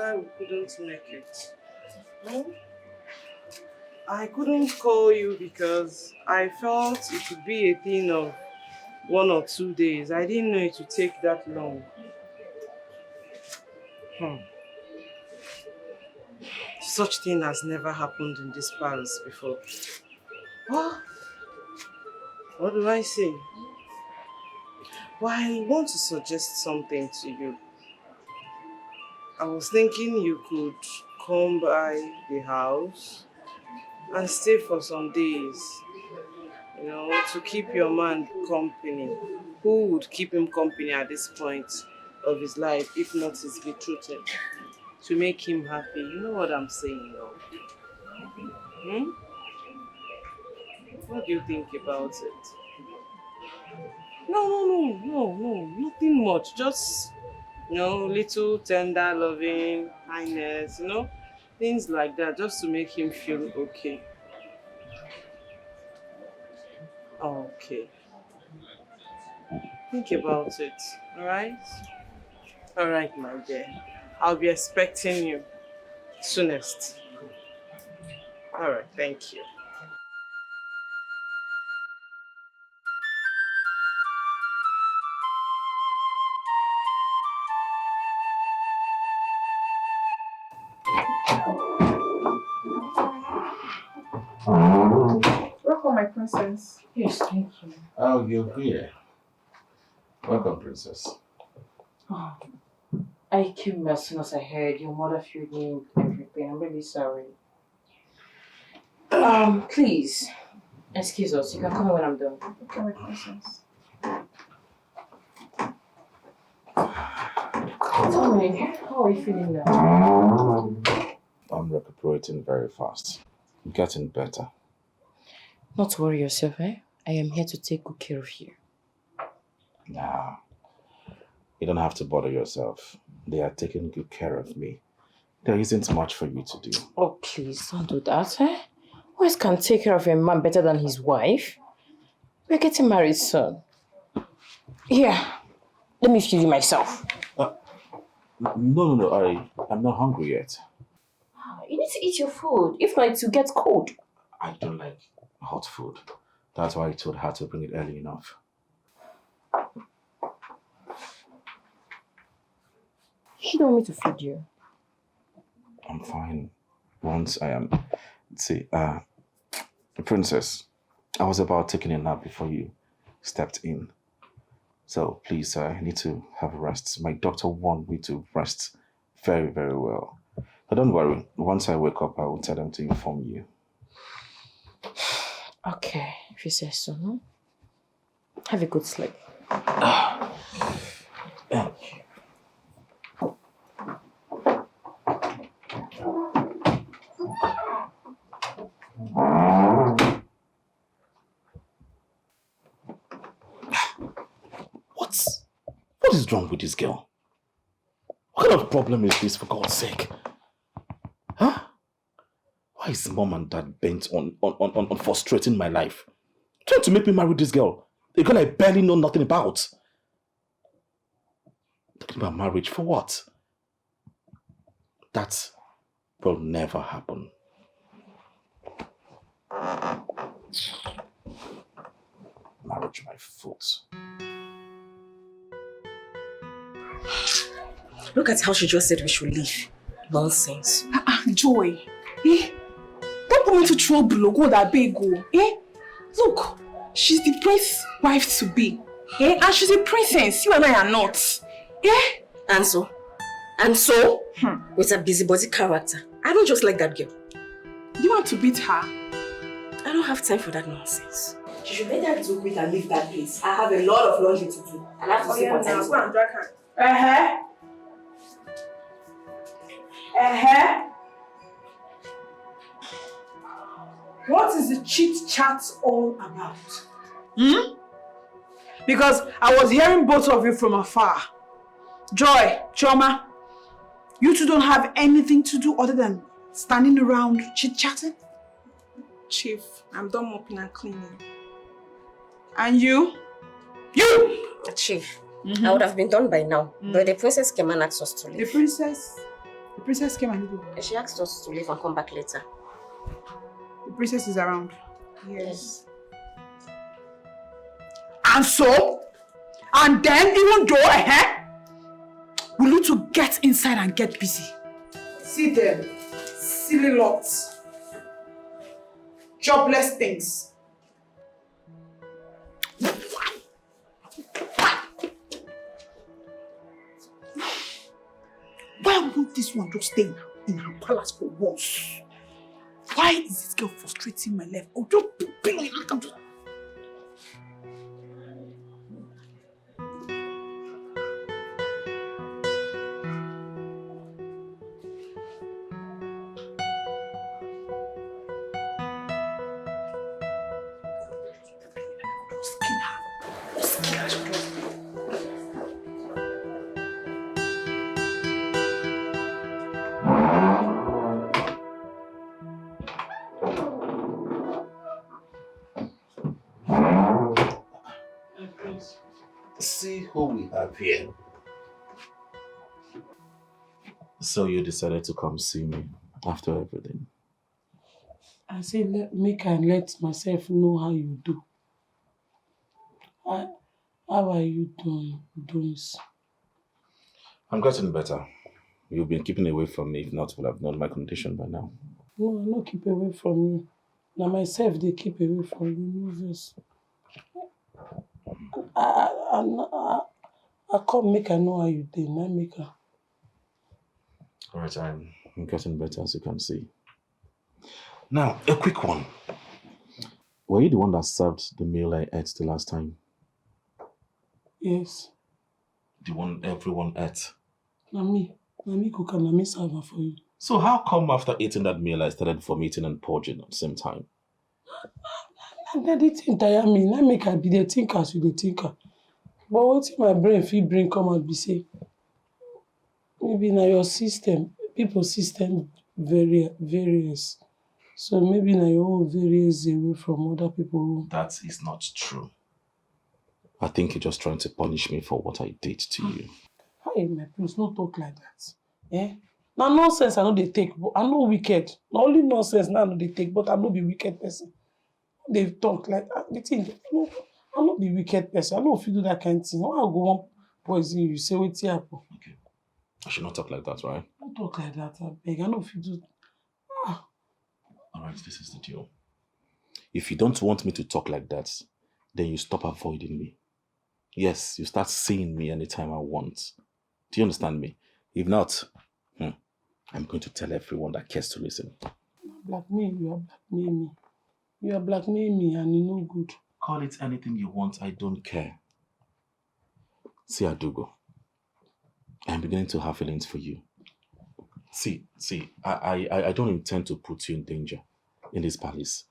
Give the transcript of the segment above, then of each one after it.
why we couldn't make it. No? I couldn't call you because I felt it would be a thing of 1 or 2 days. I didn't know it would take that long. Such thing has never happened in this palace before. What do I say? Well, I want to suggest something to you. I was thinking you could come by the house and stay for some days, you know, to keep your man company. Who would keep him company at this point of his life, if not his betrothed? To make him happy. You know what I'm saying, though? What do you think about it? No, nothing much. Just, you know, little tender, loving, kindness, you know, things like that, just to make him feel okay. Okay. Think about it, alright? Alright, my dear. I'll be expecting you soonest. Alright, thank you. Welcome, my princess. Yes, thank you. Oh, you're here. Welcome, princess. Oh, I came as soon as I heard your mother feeling everything. I'm really sorry. Please, excuse us. You can come when I'm done. Okay, my princess. Tell me, how are you feeling now? I'm recuperating very fast. Getting better. Not to worry yourself, eh? I am here to take good care of you. Nah. You don't have to bother yourself. They are taking good care of me. There isn't much for you to do. Oh, please, don't do that, eh? Who else can take care of a man better than his wife? We're getting married soon. Here, let me feed you myself. No, I'm not hungry yet. You need to eat your food. If not, it will get cold. I don't like hot food. That's why I told her to bring it early enough. She don't want me to feed you. I'm fine. Once I am... See, princess, I was about taking a nap before you stepped in. So please, I need to have a rest. My doctor warned me to rest very, very well. But don't worry. Once I wake up, I will tell them to inform you. Okay, if you say so, no? Have a good sleep. Thank you. What is wrong with this girl? What kind of problem is this, for God's sake? Huh? Why is mom and dad bent on frustrating my life? Trying to make me marry this girl. A girl I barely know nothing about. Talking about marriage for what? That will never happen. Marriage my foot. Look at how she just said we should leave. Nonsense. Joy. Don't put me into trouble, go that big go. Look, she's the prince's wife to be. And she's a princess. You and I are not. And so? With a busybody character. I don't just like that girl. You want to beat her? I don't have time for that nonsense. She should better do quick and leave that place. I have a lot of laundry to do. And I have to sleep on time. Go and drag her. What is the chit chat all about? Because I was hearing both of you from afar. Joy, Choma, you two don't have anything to do other than standing around chit-chatting? Chief, I'm done mopping and cleaning. And you? Chief, I would have been done by now. But the princess came and asked us to leave. The princess princess came and did what? She asked us to leave and come back later. The princess is around. Yes. And so? And then, even though, we need to get inside and get busy. See them. Silly lots. Jobless things. Why won't this one just stay in her palace for once? Why is this girl frustrating my life? Oh, just be like that. See who we have here. So you decided to come see me after everything? I say make I let myself know how you do. How are you doing? I'm getting better. You've been keeping away from me. If not, would have known my condition by now. No, I don't keep away from you. Now myself, they keep away from you. No vex. I come make I know how you did. I make her. Alright, I'm getting better, as you can see. Now, a quick one. Were you the one that served the meal I ate the last time? Yes. The one everyone ate? Na me cook and na me serve her for you. So how come after eating that meal I started vomiting and purging at the same time? Na the thing tire me. Na make I be the thinker as you the thinker. But what if my brain fit bring come out be say, maybe na your system, people's system varies. So maybe na your own varies away from other people. That is not true. I think you're just trying to punish me for what I did to you. Hey, my prince, no talk like that. Now nonsense I know they take, but I know wicked. Not only nonsense now I know they take, but I know be wicked person. They talk like the thing. No, I know be wicked person. I know if you do that kind of thing. Why I go one poison you? Say what happen? Okay. I should not talk like that, right? Don't talk like that, I beg. I know if you do. Alright, this is the deal. If you don't want me to talk like that, then you stop avoiding me. Yes, you start seeing me anytime I want. Do you understand me? If not, I'm going to tell everyone that cares to listen. Blackmail, you are blackmailing me. You are blackmailing me and you know good. Call it anything you want, I don't care. See, Adugo, I'm beginning to have feelings for you. See, I don't intend to put you in danger in this palace.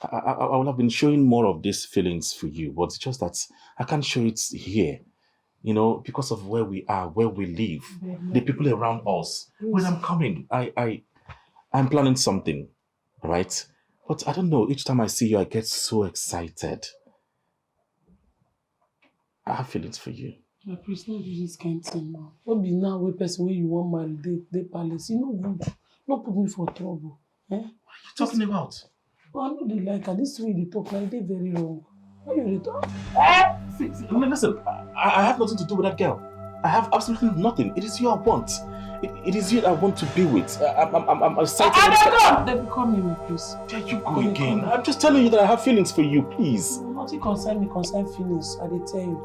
I would have been showing more of these feelings for you, but it's just that I can't show it here. You know, because of where we are, where we live, the people around us. When I'm coming, I'm planning something, right? But I don't know, each time I see you, I get so excited. I have feelings for you. My priest, not do this kind of thing now. Don't be now a person when you want marry, they palace. You know good. Don't put me for trouble. What are you talking about? Well, I know they like her. This way they talk like they very wrong. Why you they talk? See, listen, I have nothing to do with that girl. I have absolutely nothing. It is you I want. It is you I want to be with. I'm excited. They become you, please. There you go again. I'm just telling you that I have feelings for you, please. Nothing concern me, concern feelings. I dey tell you.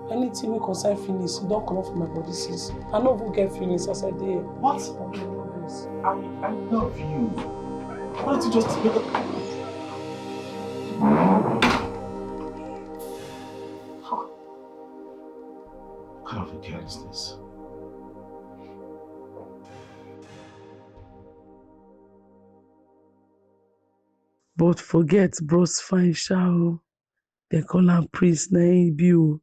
Anything we concern feelings, you don't come off my body since. I know who get feelings as I did. What? I love you. Why don't you just make up? What kind of a girl is this? But forget bros fine show. They call am priest na him be o.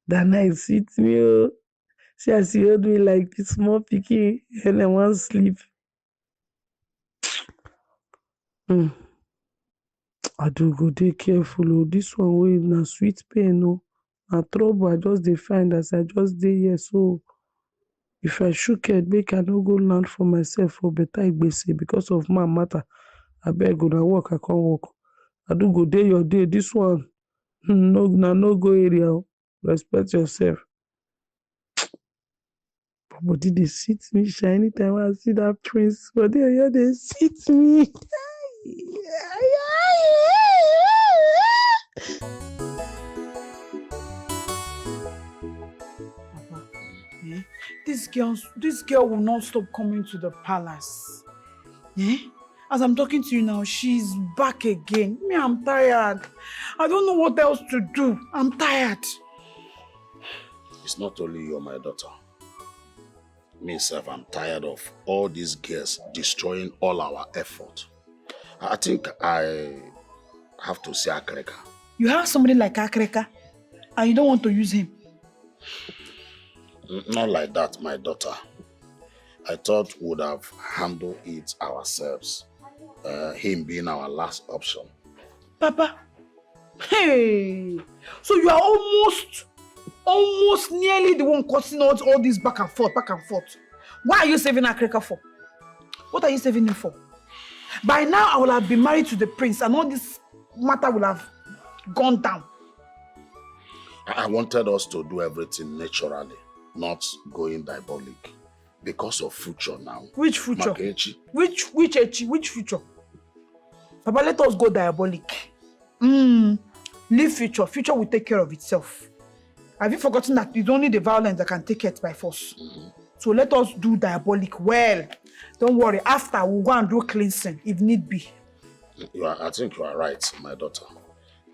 That night sweet me o. See as you hold me like this small pikin and I wan sleep. I do go dey careful o. This one wey na sweet pain o. Na trouble I just dey find as I just dey here so. If I shook head, make I no go land for myself for better igbese because of man matter. I beg una work, I can't work. I do go day your day. This one, no go area. Respect yourself. But did they sit me shiny time I see that prince? But they sit me. Papa, this girl will not stop coming to the palace. As I'm talking to you now, she's back again. Me, I'm tired. I don't know what else to do. I'm tired. It's not only you, my daughter. Myself, I'm tired of all these girls destroying all our effort. I think I have to say Akreka. You have somebody like Akreka, and you don't want to use him. Not like that, my daughter. I thought we would have handled it ourselves. Him being our last option. Papa, hey, so you are almost nearly the one causing all this back and forth. Why are you saving Akreka for? What are you saving him for? By now, I will have been married to the prince and all this matter will have gone down. I wanted us to do everything naturally, not going diabolic. Because of future now. Which future? Makechi. Which future? Papa, let us go diabolic. Leave future. Future will take care of itself. Have you forgotten that it's only the violence that can take it by force? So let us do diabolic well. Don't worry. After, we'll go and do cleansing if need be. I think you are right, my daughter.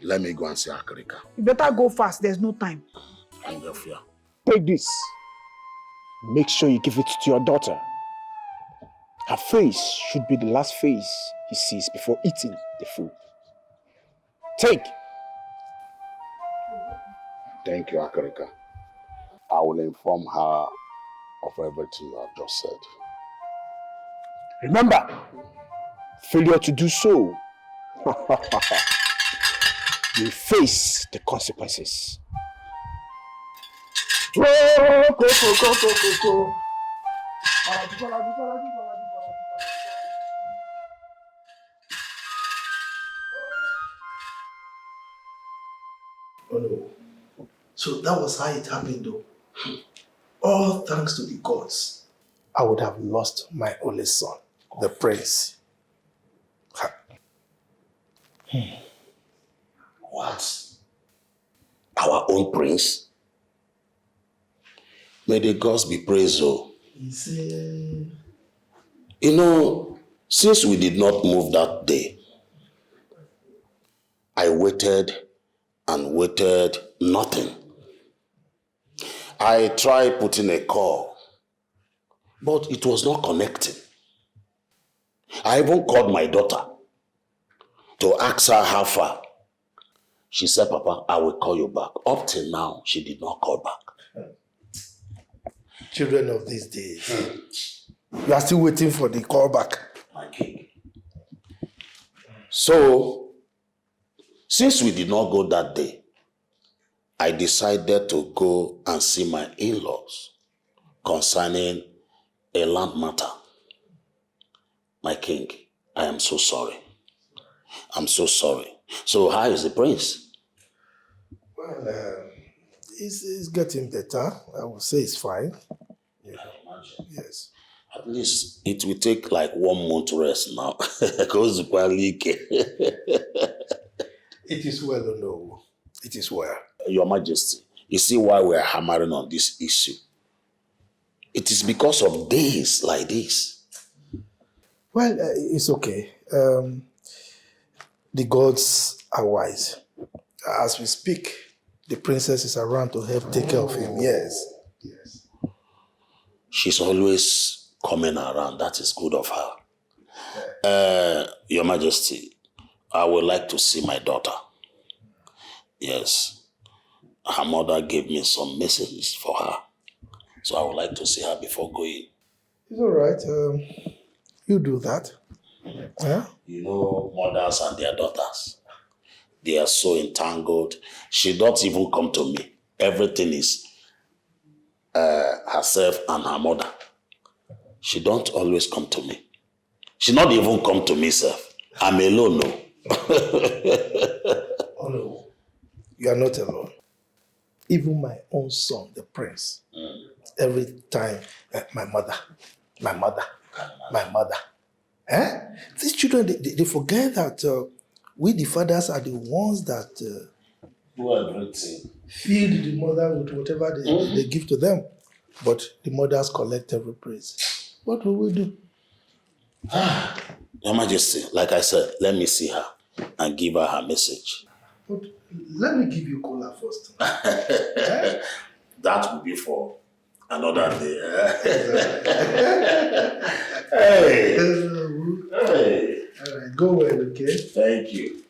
Let me go and see Akrika. You better go fast. There's no time. And your fear. Take this. Make sure you give it to your daughter. Her face should be the last face he sees before eating the food. Take. Thank you, Akrika. I will inform her of everything you have just said. Remember, failure to do so, you face the consequences. Go. Oh no. So that was how it happened though. All thanks to the gods. I would have lost my only son, the prince. What? Our own prince? May the gods be praised, oh. You know, since we did not move that day, I waited and waited, nothing. I tried putting a call, but it was not connecting. I even called my daughter to ask her how far. She said, Papa, I will call you back. Up till now, she did not call back. Children of these days. You are still waiting for the call back. My king. So, since we did not go that day, I decided to go and see my in-laws concerning a land matter. My king, I am so sorry. I'm so sorry. So how is the prince? Well, he's getting better. I would say it's fine. Yeah. Yes. At least it will take like 1 month rest now. It is well, no. It is well. Your Majesty, you see why we are hammering on this issue? It is because of days like this. Well, it's okay. The gods are wise. As we speak, the princess is around to help take care of him. Yes. Yes. She's always coming around. That is good of her. Your Majesty, I would like to see my daughter. Yes. Her mother gave me some messages for her. So I would like to see her before going. It's all right. You do that. Huh? You know, mothers and their daughters, they are so entangled. She don't even come to me. Everything is herself and her mother. She don't always come to me. She not even come to me, sef. I'm alone, no. Oh no, you are not alone. Even my own son, the prince, every time, my mother. Eh? These children, they forget that we, the fathers, are the ones that Do everything. feed the mother with whatever they give to them. But the mothers collect every praise. What will we do? Your Majesty, like I said, let me see her and give her her message. But let me give you cola first. That will be for another day. Hey. Hey. All right, go well, okay? Thank you.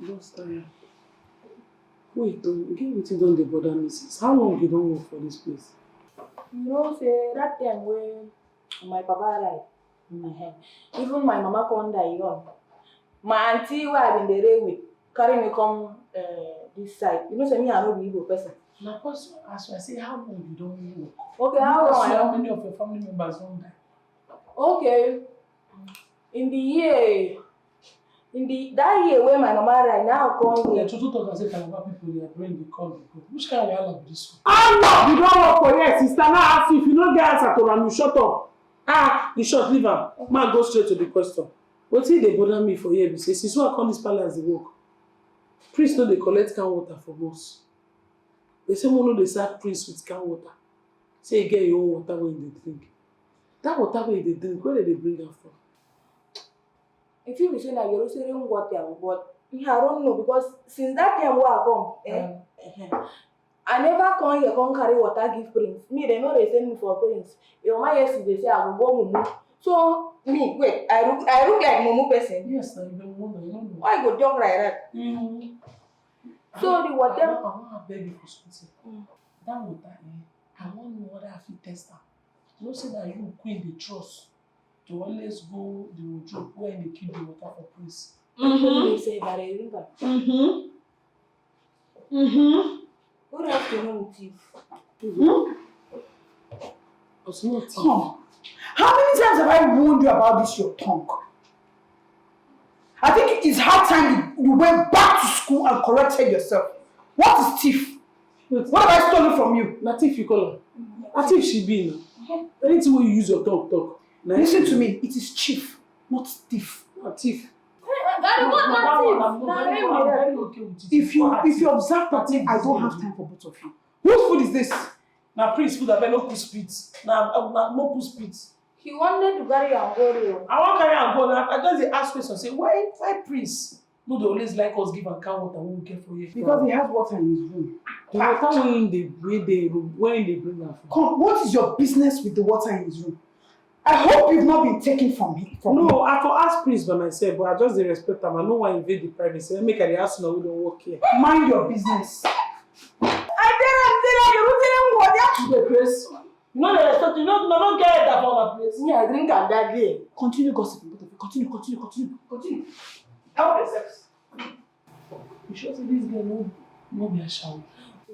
Just wait, again, wetin don dey bother me since? How long you don work for this place? You know, say that time when my papa died, even my mama come die young. My auntie who I been there with carry me come this side. You know, say me I no be Igbo person. Na because as I say, how long you don work? Okay, how long? How many of your family members don die? Okay, that year when my mama died, now come Yeah, here. to talk and say Calabar people, their brain dey come. Which kind of wahala be this one? Ah no, you don't work for here, sister. Now ask you if you no get answer to am, you shut up. You short, leave am. Ma go straight to the question. Wetin dey bother me for here be say since wey I come this palace dey work, priest no dey collect can water from us. They say one no dey serve priest with can water. Say you get your own water wey you dey drink. That water wey you dey drink, where dey bring am from? If you be saying that you're saying water, but I don't know because since that time where I come, I never come here come carry water give prince. Me, they know they send me for prince. Your mama yesterday say I will go mumu. So me, wait, I look like mumu person. Yes, na you be woman, you know. Why you go jump like that? So the water. I wan beg you for something. That water, I wan know whether I fit test am. You know say that you queen dey trust to always go the wardrobe where they keep the water for prince. They say that I drink am. Good afternoon, Chief. Come. How many times have I warned you about this, your tongue? I think it's hard time you went back to school and corrected yourself. What is thief? What have I stolen from you? Na thief you call her. Na thief she be now. Anything wey you use your tongue talk. Listen to me, it is chief, not thief. Na thief. If you observe properly, I don't have time for both of you. Whose food is this? Na prince food abeg no put spit. Na no put spit. He wanted to carry am go there. I wan carry am go now. I just dey ask question say why prince no dey always like us give am can water wey we get for here? Because he has water in his room. The water wey him dey bring am from. Come, what is your business with the water in his room? I hope you've not been taken from him. No, I for ask prince by myself, but I just dey respect am. I no wan invade the privacy. Make I dey ask una wey don work here. Mind your business. The place. You know the respect. You don't get that for that place. Me, I drink am that day. Continue gossiping, both of you. Continue. Help yourselves. You sure say this girl no be a shower?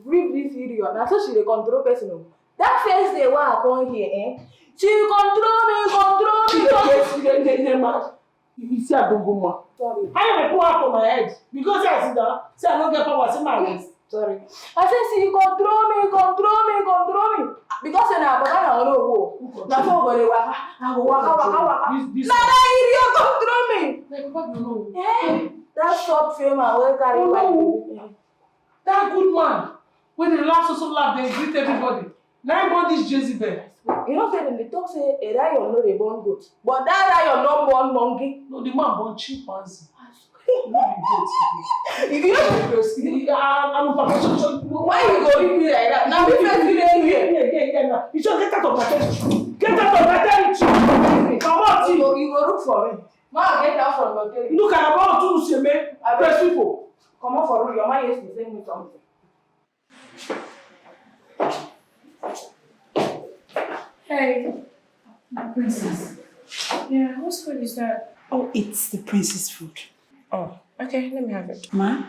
Brief this idiot. Na so she dey control person. That first day when I come here, she control me. You see I don't go more. Sorry. How you dey pour out for my head? Because I sit down, say I no get power, say my waist. Sorry. I said she control me. Because na baba na no go. Na so go dey waka. I go waka. This Na that idiot control me. like papa you know. That short fame wey carry white. That good man when they laugh so laugh they greet everybody. Now I born this Jezebel. You know say dem dey talk say a lion no dey born goat, but that lion don born monkey. No, the man born chimpanzee. If you know I'm professional. why you go read me like that? Now we first dey here. Yeah. You just get out of my territory. Get out of my territory. Come on, You go look for me. Ma get out from your territory. look at about to say me. I press people. Come on for real. Your man yesterday send me something. Hey, princess. Yeah, whose food is that? Oh, it's the prince's food. Oh, okay, let me have it. Ma?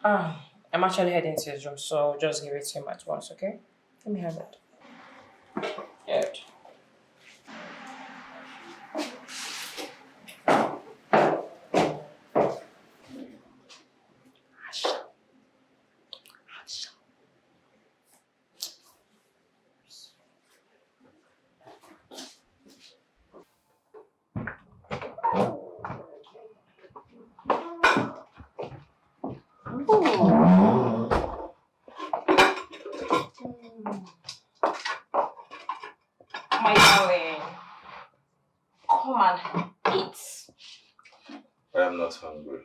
I'm actually heading to his room, so I'll just give it to him at once, okay? Let me have it. Good. My darling, come and eat. I am not hungry.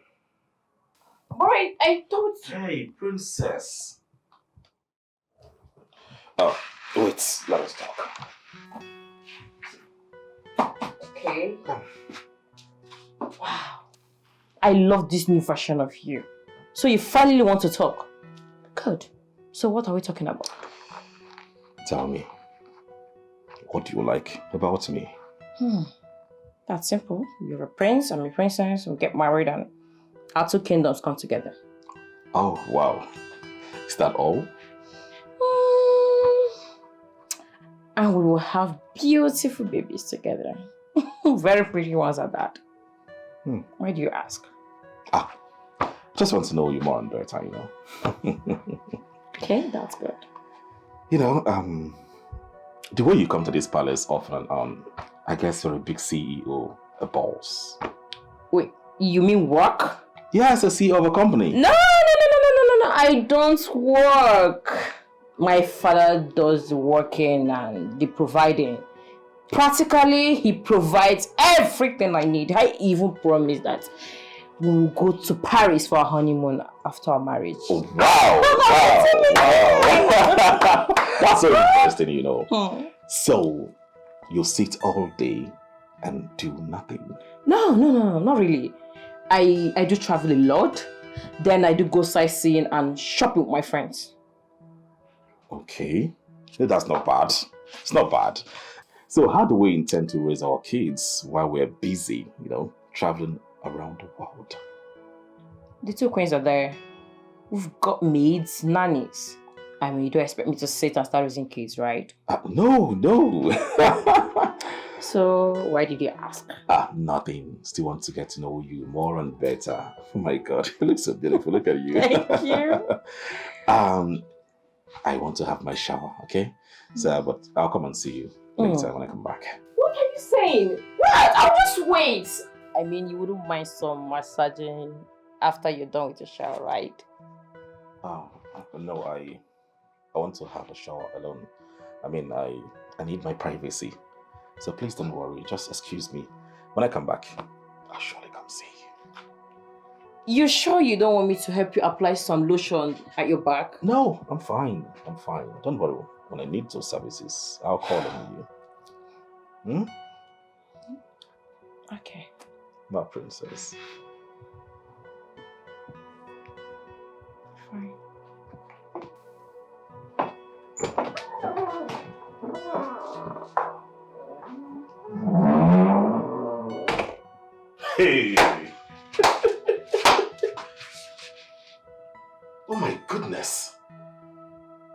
Alright, I thought. Hey, princess. Oh, wait, let us talk. Okay. Wow. I love this new version of you. So you finally want to talk? Good. So what are we talking about? Tell me, what do you like about me? That's simple. You're a prince, I'm a princess, we'll get married and our two kingdoms come together. Oh, wow. Is that all? And we will have beautiful babies together. Very pretty ones at that. Why do you ask? Just want to know you more and better, you know. Okay, that's good. You know, the way you come to this palace often and on, I guess you're a big CEO, a boss. Wait, you mean work? Yes, a CEO of a company. No, I don't work. My father does the working and the providing. Practically, he provides everything I need. I even promise that we'll go to Paris for our honeymoon after our marriage. Oh, wow. That's so interesting, you know. So, you sit all day and do nothing? No, not really. I do travel a lot. Then I do go sightseeing and shopping with my friends. Okay, that's not bad. It's not bad. So how do we intend to raise our kids while we're busy, you know, traveling around the world? The two queens are there. We've got maids, nannies. I mean, you don't expect me to sit and start raising kids, right? No. So why did you ask? Nothing. Still want to get to know you more and better. Oh my God, you look so beautiful. Look at you. Thank you. I want to have my shower, okay? So, but I'll come and see you later when I come back. What are you saying? What? I'll just wait. I mean, you wouldn't mind some massaging after you're done with your shower, right? No, I want to have a shower alone. I mean, I need my privacy. So please don't worry. Just excuse me. When I come back, I'll surely come see you. You sure you don't want me to help you apply some lotion at your back? No, I'm fine. Don't worry. When I need those services, I'll call on you. Okay. My princess. Fine. Hey! Oh my goodness!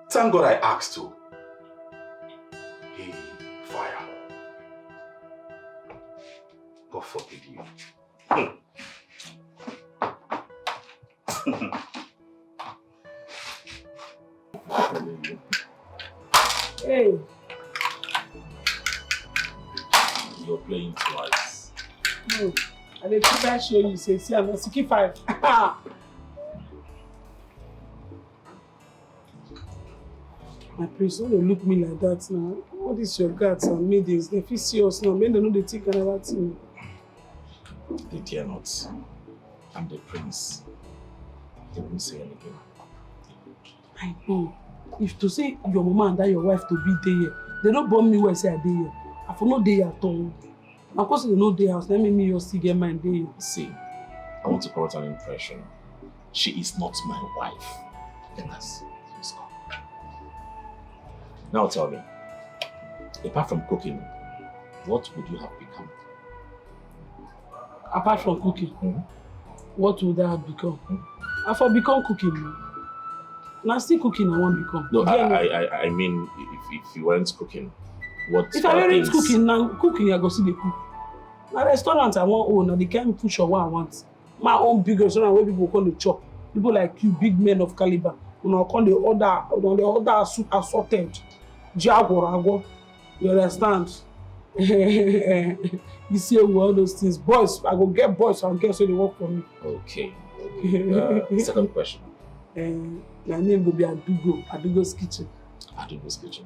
Thank God I asked you. Hey, fire. God forgive you. Hey. You're playing twice. No. I did try show you say see I'm 65. My prince, don't look me like that now. What is your guts and meetings? They feel serious now. Men don't know they think another thing. They dare not. I'm the prince. They won't say anything. I know. If to say your mama and that your wife to be there, they don't born me where say I dey here. I for no day at all. Of course they know day house. Let me your still get my day. See, I want to correct an impression. She is not my wife. Let us go. Now tell me, apart from cooking, what would you have become? apart from cooking, what would I have become? I for become cooking. Now still cooking I won't become. No, I mean, if you weren't cooking, what? If I weren't cooking, now cooking I go see the cook. Now restaurant I want own, now they can't push or what I want. My own big restaurant where people call the chop. People like you, big men of caliber. You know, call the order assorted. Jaguar, you understand? You see all those things. Boys, I go get boys and girls so they work for me. Okay. Second question. My name will be Adugo's Kitchen. Adugo's Kitchen.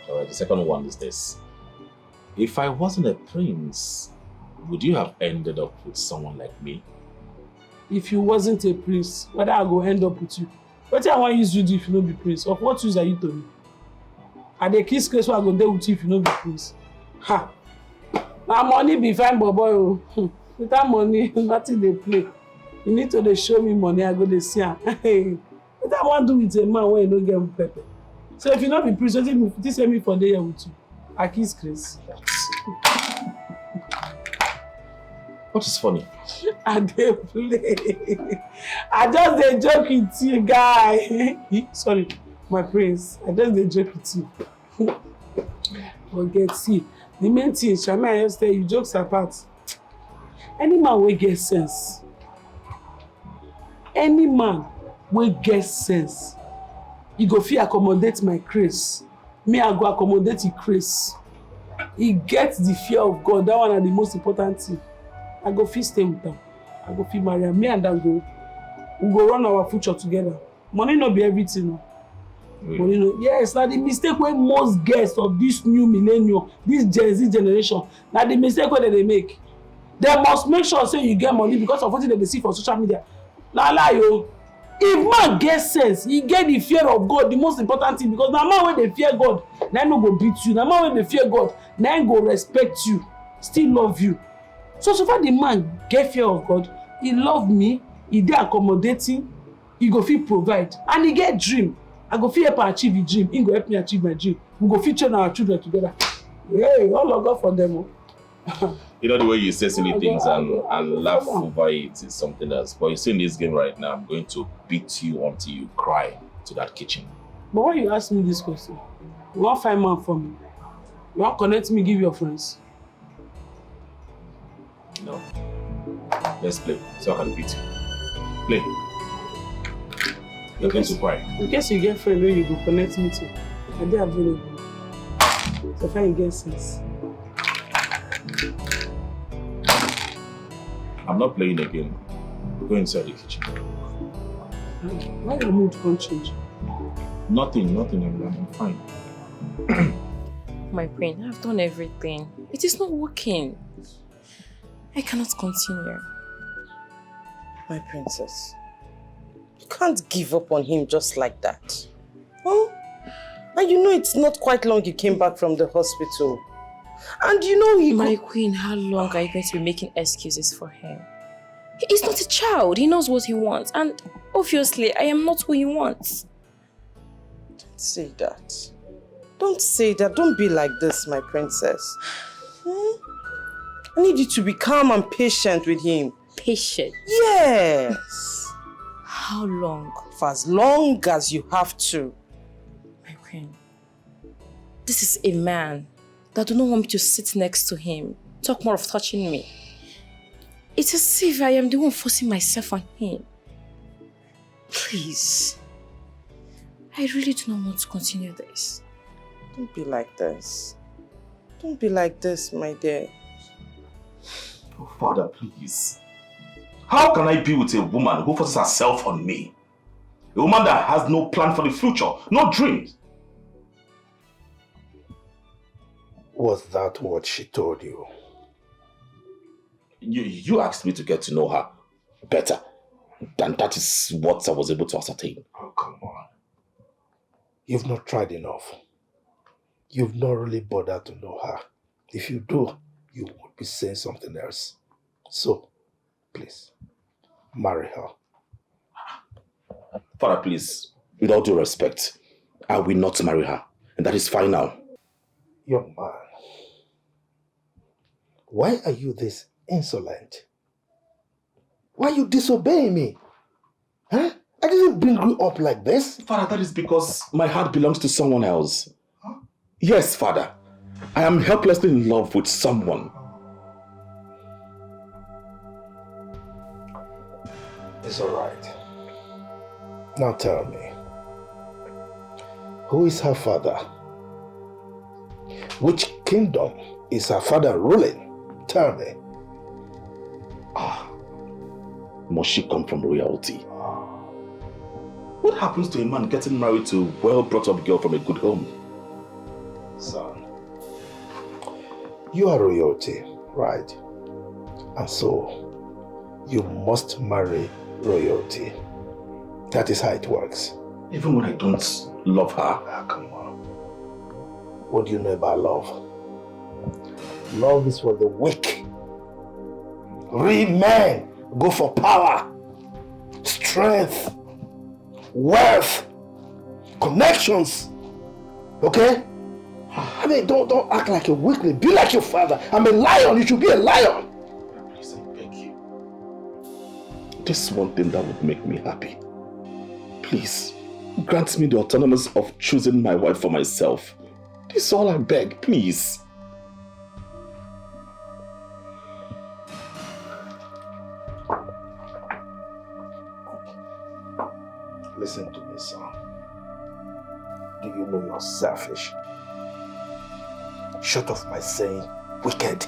Alright, the second one is this. If I wasn't a prince, would you have ended up with someone like me? If you wasn't a prince, whether I go end up with you? What I want use you do if you don't be prince? Of what use are you to me? Are the kiss case where I go there with you if you don't be prince? Ha! My money be fine, boy. Without money, nothing they play. You need to show me money, I go to see her. What I want to do with a man when you don't get pepper. So if you not be prince, you send me for the year with you. I kiss Chris. What is funny? I dey play. I just dey joke with you, guy. Sorry, my prince. I just dey joke with you. Forget, see, the main thing, Shami, I just tell you, jokes apart. Any man wey get sense, he go fit accommodate my craze. Me, I go accommodate his craze. He gets the fear of God. That one is the most important thing. I go fit stay with them. I go fit marry her. Me and that we go run our future together. Money no be everything. No. Money no. Yes, na the mistake wey most girls of this new millennium, this Gen Z generation, na the mistake wey they make. They must make sure say you get money because of what they see for social media. Na lie o. If man get sense, he get the fear of God, the most important thing, because na man wey dey fear God, na no go beat you. Na man wey dey fear God, na go respect you, still love you. So far the man get fear of God, he love me, he dey accommodating, he go fit provide, and he get dream. I go fit help am achieve his dream, he go help me achieve my dream. We go fit train our children together. Hey, all of God for them. You know the way you say silly things and laugh over it is something else. But you see in this game right now, I'm going to beat you until you cry to that kitchen. But why you ask me this question? You want find man for me? You want connect me, give your friends? No. Let's play so I can beat you. Play. You're going to cry. In case you get friend where you go connect me to, are they available? So far you get sense. I'm not playing again. Go inside the kitchen. Why your mood can't change? Nothing. I'm fine. My brain, I've done everything. It is not working. I cannot continue. My princess, you can't give up on him just like that. Huh? And you know it's not quite long you came back from the hospital. And you know My queen, how long are you going to be making excuses for him? He's not a child. He knows what he wants. And obviously, I am not who he wants. Don't say that. Don't say that. Don't be like this, my princess. I need you to be calm and patient with him. Patient? Yes. How long? For as long as you have to. My queen, this is a man that do not want me to sit next to him. Talk more of touching me. It's as if I am the one forcing myself on him. Please. I really do not want to continue this. Don't be like this. Don't be like this, my dear. Oh, Father, please. How can I be with a woman who forces herself on me? A woman that has no plan for the future, no dreams. Was that what she told you? You asked me to get to know her better. And that is what I was able to ascertain. Oh, come on. You've not tried enough. You've not really bothered to know her. If you do, you would be saying something else. So, please, marry her. Father, please, with all due respect, I will not marry her. And that is final. Young man, why are you this insolent? Why are you disobeying me? Huh? I didn't bring you up like this. Father, that is because my heart belongs to someone else. Huh? Yes, Father. I am helplessly in love with someone. It's alright. Now tell me, who is her father? Which kingdom is her father ruling? Tell me. Must she come from royalty? What happens to a man getting married to a well-brought-up girl from a good home? Son, you are royalty, right? And so, you must marry royalty. That is how it works. Even when I don't love her? Come on. What do you know about love? Love is for the weak. Real men go for power, strength, wealth, connections. Okay? I mean, don't act like a weakling. Be like your father. I'm a lion. You should be a lion. Please, I beg you. This one thing that would make me happy. Please, grant me the autonomy of choosing my wife for myself. This is all I beg, please. Listen to me, son. Do you know you're selfish? Short of my saying wicked.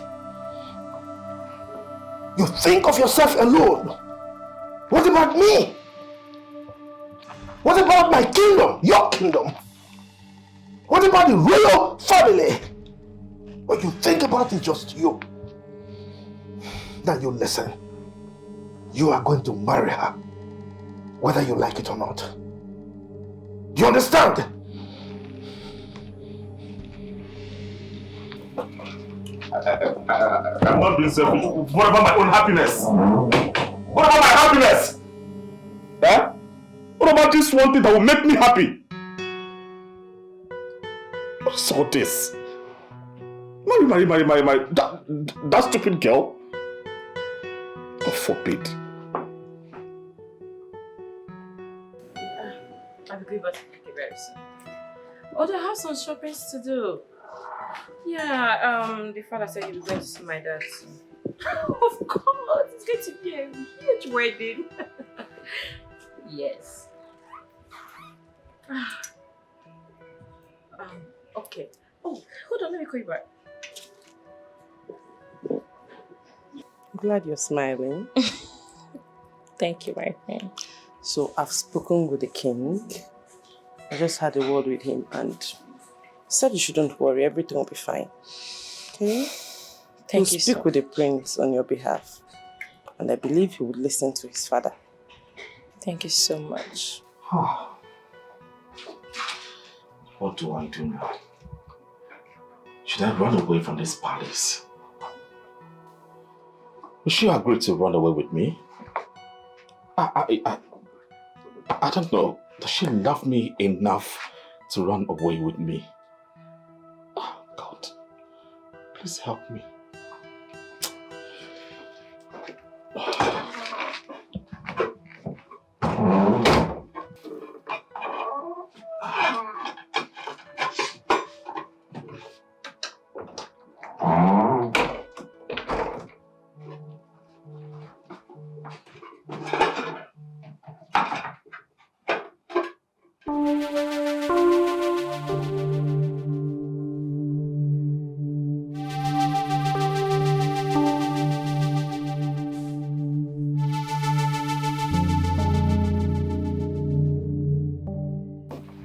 You think of yourself alone. What about me? What about my kingdom? Your kingdom? What about the royal family? What you think about is just you. Now you listen. You are going to marry her, whether you like it or not. Do you understand? I'm not being selfish. What about my own happiness? What about my happiness? Huh? What about this one thing that will make me happy? What is all this? Marry. That stupid girl? God forbid. I'll be going back to Dikeh very soon. Although I have some shopping to do. Yeah, the father said he was going to see my dad soon. Of course, it's going to be a huge wedding. Yes. Okay. Oh, hold on, let me call you back. I'm glad you're smiling. Thank you, my friend. So I've spoken with the king. I just had a word with him and said you shouldn't worry, everything will be fine. Okay? Thank you so speak with the prince on your behalf. And I believe he would listen to his father. Thank you so much. What do I do now? Should I run away from this palace? Will she agree to run away with me? I don't know. Does she love me enough to run away with me? Oh, God. Please help me.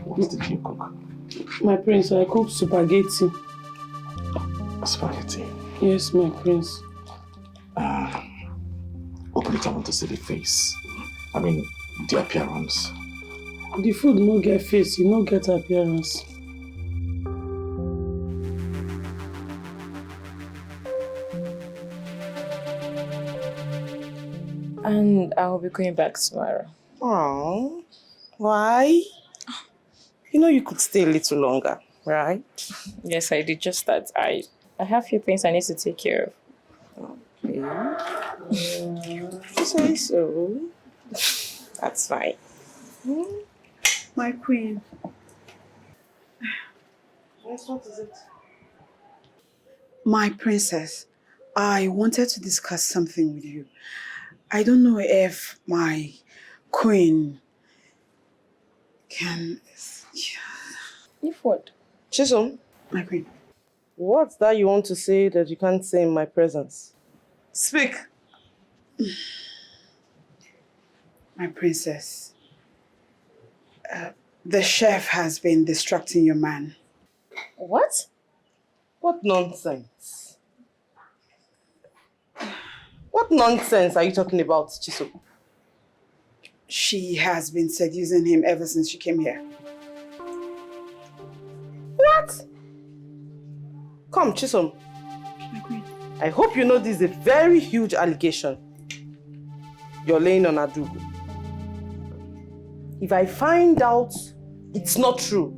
What did you cook? My prince, I cooked spaghetti. Spaghetti? Yes, my prince. Open it, I want to see the face. I mean, the appearance. The food no get face, you no get appearance. And I'll be going back tomorrow. Oh, why? You know you could stay a little longer, right? Yes, I did. Just that I have few things I need to take care of. Okay. Okay. Say so. That's fine. My queen. Yes, what is it? My princess, I wanted to discuss something with you. I don't know if my queen can... If what? Chisom? My queen. What's that you want to say that you can't say in my presence? Speak. My princess, the chef has been distracting your man. What? What nonsense? What nonsense are you talking about, Chisom? She has been seducing him ever since she came here. What? Come, Chisom. My queen. I hope you know this is a very huge allegation you're laying on Adugu. If I find out it's not true,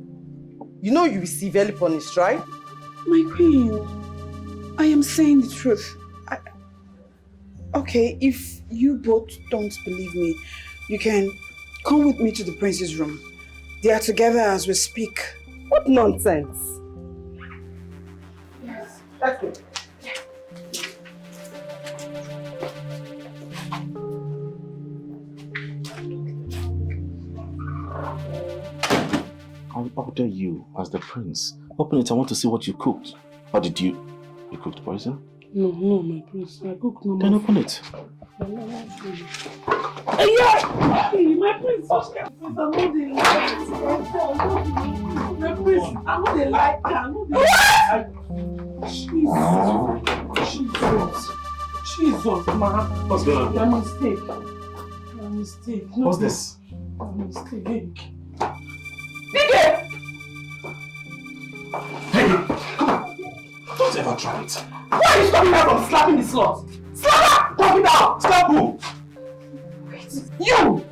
you know you'll be severely punished, right? My queen, I am saying the truth. Okay, if you both don't believe me, you can come with me to the prince's room. They are together as we speak. What nonsense? Yes, let's go. I'll order you as the prince. Open it, I want to see what you cooked. Or did you cooked poison? No, my prince. I cook no. Then open it. Hey, my prince. I'm not the my prince. I'm not the like. I'm not the Jesus, man. What's going on? My mistake. No, What's this? My mistake. Dikeh! Hey! Don't ever try it. Why are you stopping her from slapping the slut? Slap her! Talk it out! Slap who? Wait. You!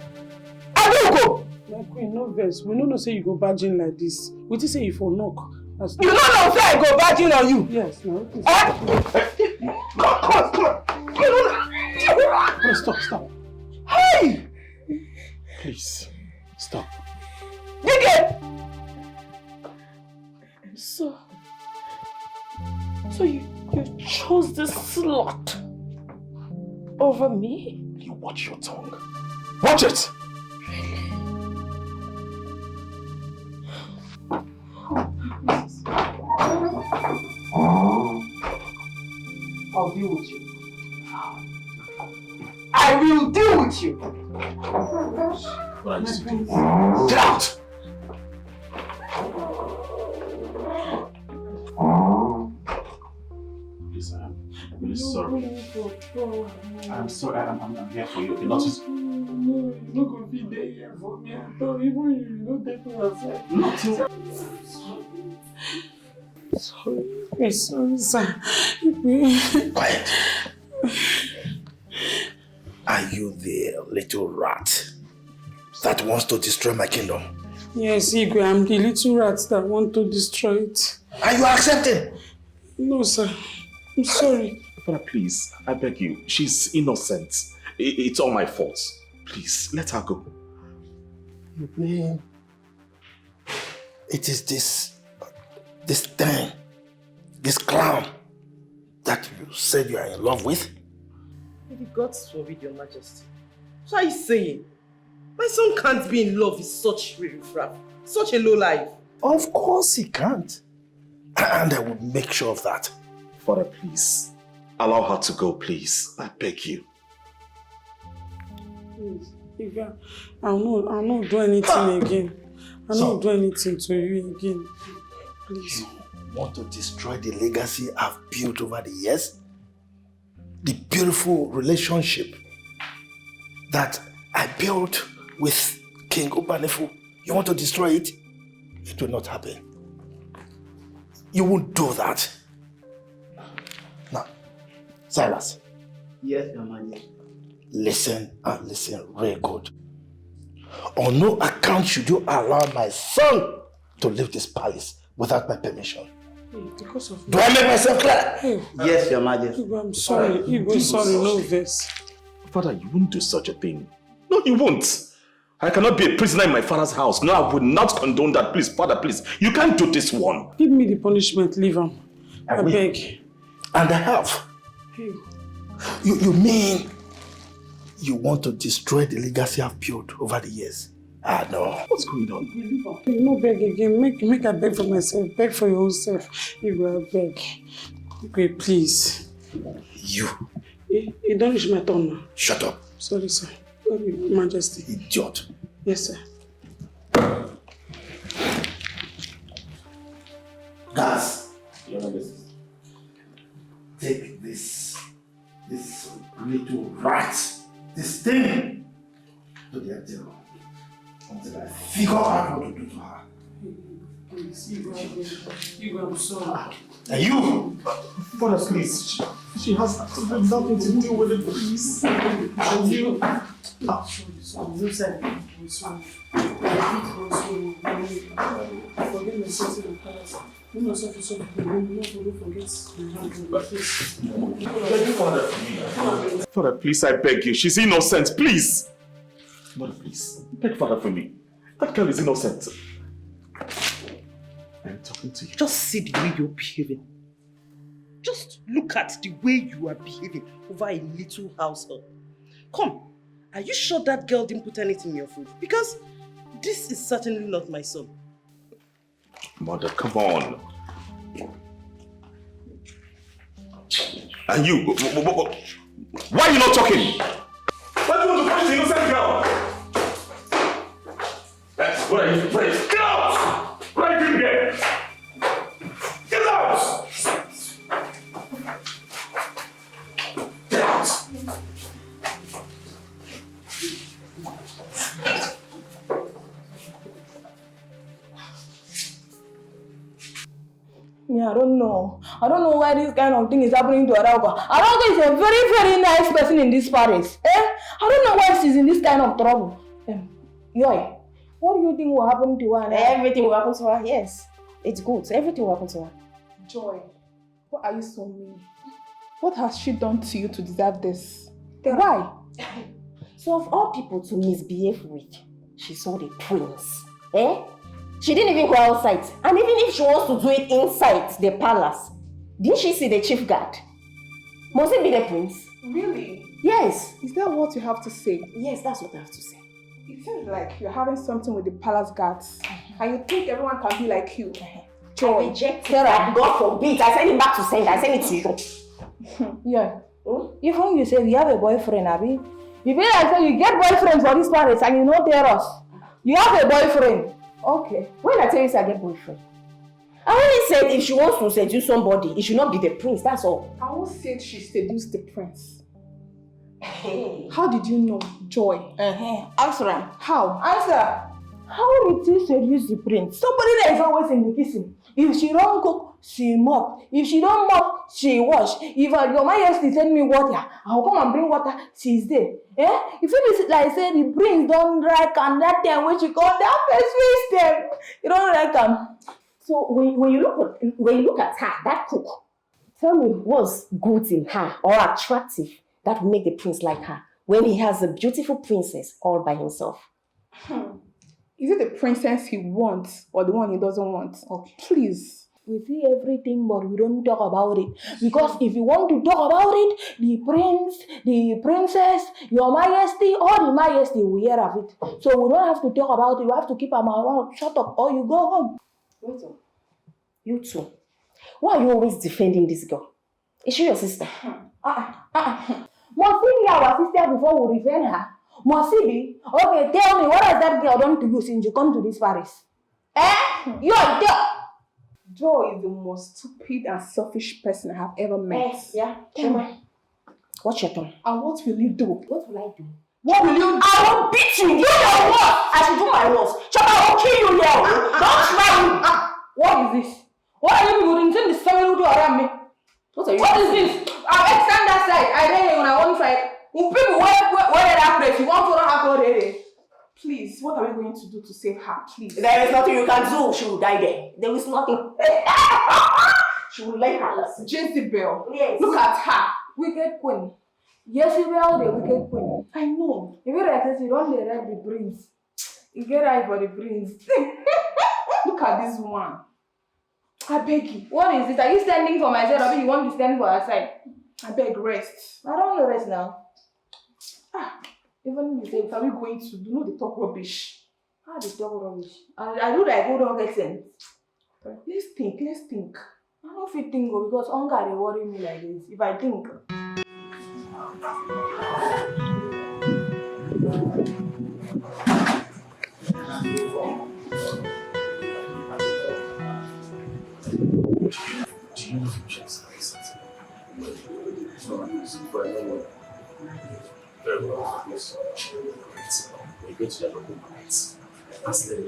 Adugo! My queen, no vex. We don't know say you go barging like this. We just say you for knock. You don't know say I go barging on you? Yes, no. Come on! Please stop. Hey! Please, stop. Dikeh! So you chose this slut over me? You watch your tongue. Watch it! I'll deal with you. I will deal with you. What are you doing? Get out! Please, I am really sorry. I'm sorry. I'm here for you. Okay, not just... No, you no go be there here for me. I thought even you don't take me outside. Nothing. Sorry, sir. Quiet. Are you the little rat that wants to destroy my kingdom? Yes, Igwe, I'm the little rat that want to destroy it. Are you accepting? No, sir. I'm sorry. Father, please, I beg you. She's innocent. It's all my fault. Please, let her go. You mean it is this thing, this clown that you said you are in love with? May the gods forbid, Your Majesty. What are you saying? My son can't be in love with such riffraff, such a low life. Of course he can't. And I will make sure of that. Father, please, allow her to go, please. I beg you. Please, Igwe, I'll not do anything again. I'll not do anything to you again. Please. You want to destroy the legacy I've built over the years? The beautiful relationship that I built with King Ubanefu. You want to destroy it? It will not happen. You won't do that. Now, Cyrus. Yes, Your Majesty. Listen and listen real good. On no account should you allow my son to leave this palace without my permission. Because of Do I make myself clear? Hey. Yes, Your Majesty. Igwe, I'm sorry. Igwe, sorry, no verse. Father, you won't do such a thing. No, you won't. I cannot be a prisoner in my father's house. No, I would not condone that. Please, Father, please. You can't do this one. Give me the punishment, leave him. I beg. And I have. Hey. You mean you want to destroy the legacy I've built over the years? Ah, no. What's going on? You no beg again. Make I beg for myself. Beg for your own self. Igwe, I beg. Okay, please. You. You don't reach my turn now. Shut up. Sorry, sir. Sorry, Majesty. Idiot. Yes, sir. Guys, take this little rat, this thing, to the jail until I figure out what to do to her. Please, Igwe, I'm sorry. And you, Father, please. She has absolutely nothing to do with it, please. And you. You said I'm sorry. Forget my sins in the past. You know, so forget Father, please, I beg you. She's innocent, please. Mother, please. Beg Father for me. That girl is innocent. I'm talking to you. Just see the way you're behaving. Just look at the way you are behaving over a little household. Come, are you sure that girl didn't put anything in your food? Because this is certainly not my son. Mother, come on. And you, why are you not talking? Why do you want to push the innocent girl? What are you afraid? Get out! Right in here! Get out! Get out! Me, I don't know. I don't know why this kind of thing is happening to Arauga. Arauga is a very, very nice person in this parish. I don't know why she's in this kind of trouble. Yoy, what do you think will happen to her now? Everything will happen to her, yes. It's good. Everything will happen to her. Joy, why are you so mean? What has she done to you to deserve this? Why? So of all people to misbehave with, she saw the prince. She didn't even go outside. And even if she wants to do it inside the palace, didn't she see the chief guard? Must it be the prince? Really? Yes. Is that what you have to say? Yes, that's what I have to say. It seems like you're having something with the palace guards. And you think everyone can be like you. Joy. I reject it. God forbid. I send it back to sender. I send it to you. Yeah. Even you say you have a boyfriend, Abby. You be like say you get boyfriend for this palace and you know tell us. You have a boyfriend. Okay. When I tell you I get boyfriend, I only said if she wants to seduce somebody, it should not be the prince, that's all. I won't say she seduced the prince. How did you know, Joy? Answer him. How? Answer. How did she seduce the prince? Somebody that is always in the kitchen. If she don't cook, she mop. If she don't mop, she wash. If your majesty send me water, I'll come and bring water. She's there. If it is like say the prince don't like and that time when she got that face them, you don't like them. So when you look at her, that cook, tell me what's good in her or attractive that will make the prince like her when he has a beautiful princess all by himself. Is it the princess he wants or the one he doesn't want? Okay. Please. We see everything, but we don't talk about it. Because if you want to talk about it, the prince, the princess, your majesty, or the majesty will hear of it. So we don't have to talk about it. We have to keep our mouth shut up or you go home. Wait up. You two. Why are you always defending this girl? Is she your sister? Must we be our sister before we defend her? Must it be? Okay, tell me, what has that girl done to you since you come to this parish? You're there. Joy is the most stupid and selfish person I have ever met. Yeah. What's your turn? And what will you do? What will I do? What will you do? I will beat you. You know what? I should do my worst. Chapa, I will kill you here. Don't try me. What is this? What are you doing? The story do around me. What is this? I'll extend that side. I dare you on one side. People where that place, you want to run her already. Please, what are we going to do to save her? Please. There is nothing you can do. She will die there. There is nothing. She will learn her lesson. Jezebel. Yes. Look at her. Wicked queen. Jezebel, the wicked queen. I know. If you like this, you don't let the brains. You get eye for the brains. Look at this one. I beg you. What is it? Are you standing for my side or you want to stand for her side? I beg, rest. I don't want to rest now. Even if you say, are we going to do the talk rubbish? How they talk rubbish? I do like go don't get sense. Let's think. I don't feel think because hunger they worry me like this. If I think. Do you know just very well, yes. We go to the local markets. Ask them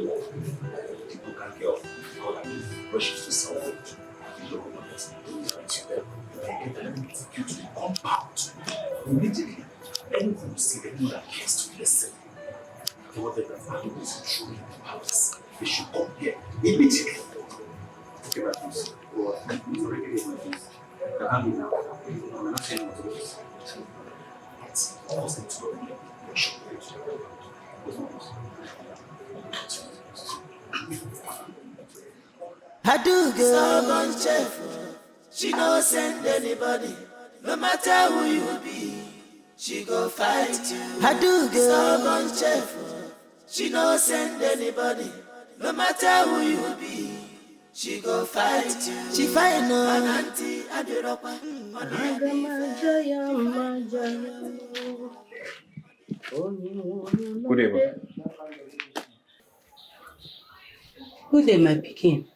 people can get off or like rushes to sell food. The local markets to them. They get them to take you to the compound. Immediately, anyone you see, they know that cares to listen. What they have value is truly in the palace. They should come here immediately. Okay, my friends. I can't be now. I'm not saying what to do. It's almost into a workshop. I do go. Stubborn chef, she no send anybody. No matter who you be, she go fight you. I do go. Stubborn chef, she no send anybody. No matter who you be, she go fight you. She fight no. An auntie at the ropa. Good evening. Who dey my pikin?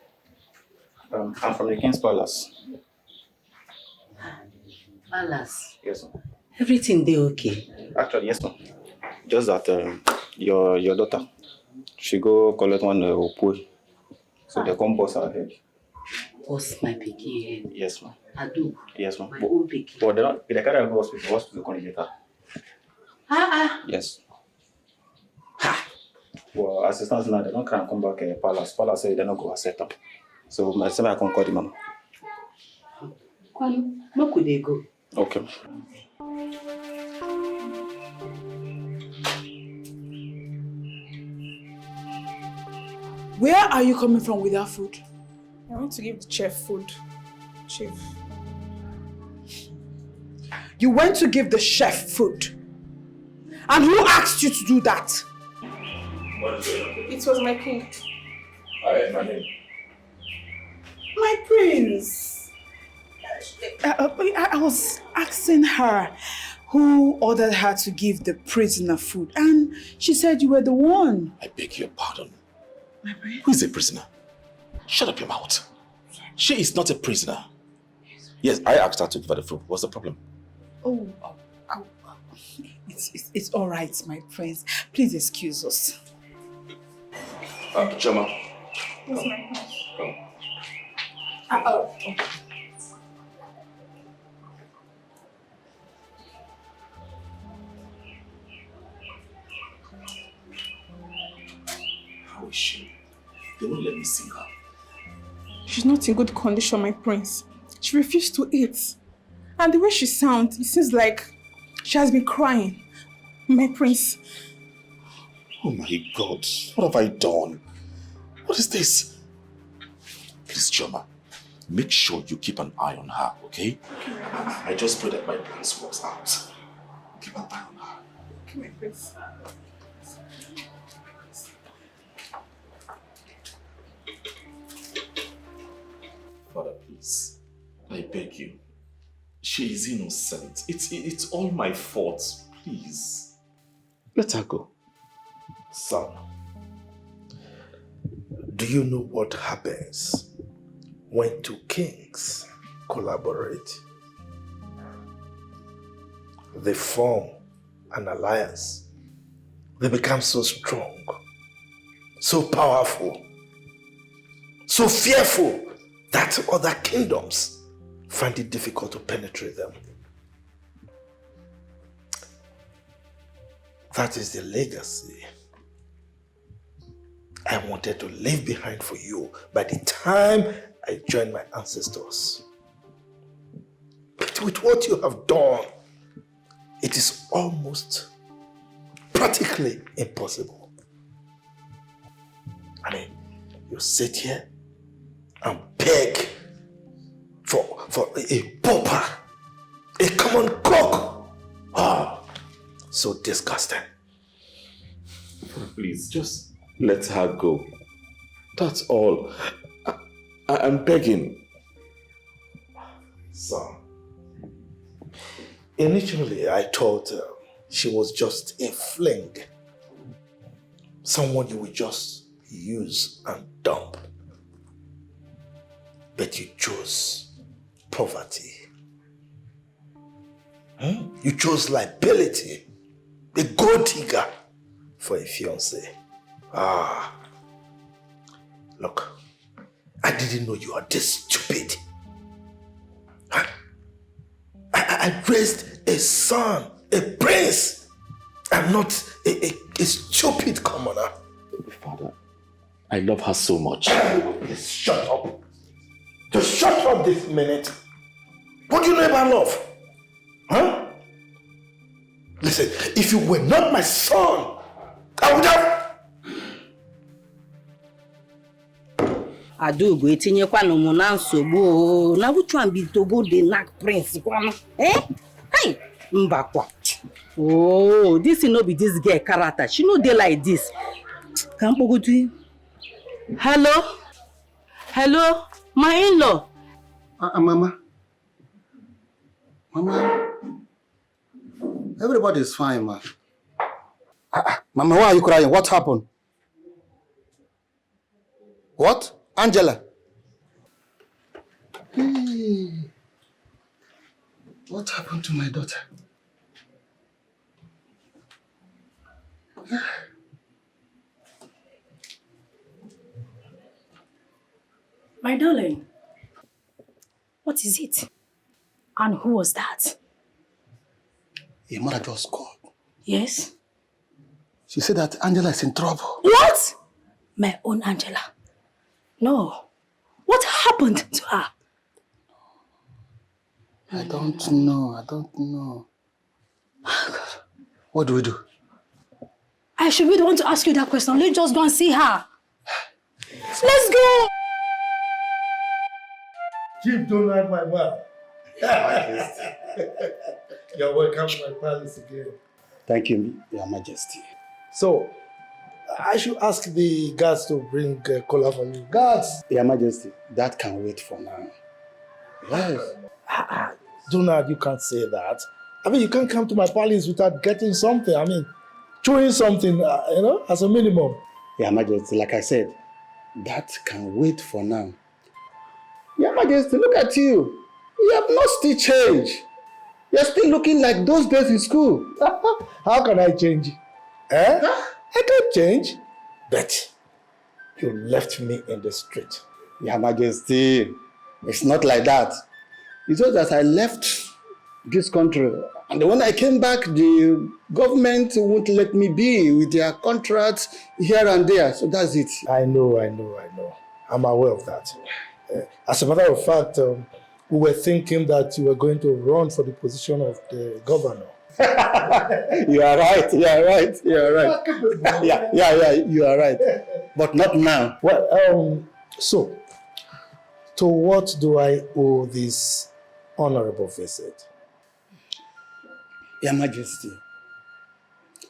I'm from the King's Palace. Palace. Yes, ma'am. Everything dey okay? Actually, yes, ma'am. Just that your daughter, she go collect one opui. So they come bust her head. Bust my pikin head? Yes, ma'am. I do? Yes, ma'am. My own pikin? But they carry her go hospital come get her. Yes. Well, as it stands now, they don't try and come back Palace. Palace say they don't go accept them. So I say I can call the mama. Kwanu, no could they go? Okay. Where are you coming from without food? I want to give the chef food. Chief. You went to give the chef food. And who asked you to do that? What is going on? It was my king. My name. My prince. I was asking her who ordered her to give the prisoner food. And she said you were the one. I beg your pardon. My prince? Who is a prisoner? Shut up your mouth. She is not a prisoner. Yes, I asked her to give her the food. What's the problem? Oh. It's all right, my prince. Please excuse us. Chama. Yes, my prince. Come. How is she? They won't let me see her. She's not in good condition, my prince. She refused to eat. And the way she sounds, it seems like she has been crying. My prince. Oh my God, what have I done? What is this? Please, Choma, make sure you keep an eye on her, okay? I just pray that my plans works out. Keep an eye on her. Okay, my prince. Father, please, I beg you. She is innocent. It's all my fault. Please. Let her go. Son, do you know what happens when two kings collaborate? They form an alliance. They become so strong, so powerful, so fearful that other kingdoms find it difficult to penetrate them. That is the legacy I wanted to leave behind for you by the time I joined my ancestors. with what you have done, it is almost practically impossible. I mean, you sit here and beg for a pauper, a common cook. Oh, so disgusting. Please, just let her go. That's all. I'm begging. Son, initially I thought she was just a fling. Someone you would just use and dump. But you chose poverty. You chose liability. A gold digger for a fiancé. Look, I didn't know you are this stupid. I raised a son, a prince. I'm not a stupid commoner. Father, I love her so much. Just shut up. Just shut up this minute. What do you know about love? Huh? Listen, if you were not my son, I would have... Adugo etinyekwa no mu na nsogbu na which one be to go the knack prince kwano hey mbakwa oh this no be this girl character, she no dey like this. Can go to hello my in-law. Mama, everybody is fine, ma. Mama, why are you crying? What happened? What? Angela? Hey. What happened to my daughter? My darling, what is it? And who was that? Your mother just called. Yes? She said that Angela is in trouble. What? My own Angela? No. What happened to her? I don't know. What do we do? I should be the one to ask you that question. Let's just go and see her. Let's go! Chief, don't like my mouth. You're welcome to my palace again. Thank you, Your Majesty. So, I should ask the guards to bring cola for you. Guards! Your Majesty, that can wait for now. Yes. Donald, you can't say that. I mean, you can't come to my palace without getting something. I mean, chewing something, as a minimum. Your Majesty, like I said, that can wait for now. Your Majesty, look at you. You have not still changed. You're still looking like those days in school. How can I change? I can't change. But you left me in the street. Your Majesty, it's not like that. It's just that I left this country. And when I came back, the government won't let me be with their contracts here and there. So that's it. I know. I'm aware of that. As a matter of fact, we were thinking that you were going to run for the position of the governor. You are right. Yeah, you are right. But not now. Well, so, to what do I owe this honorable visit? Your Majesty,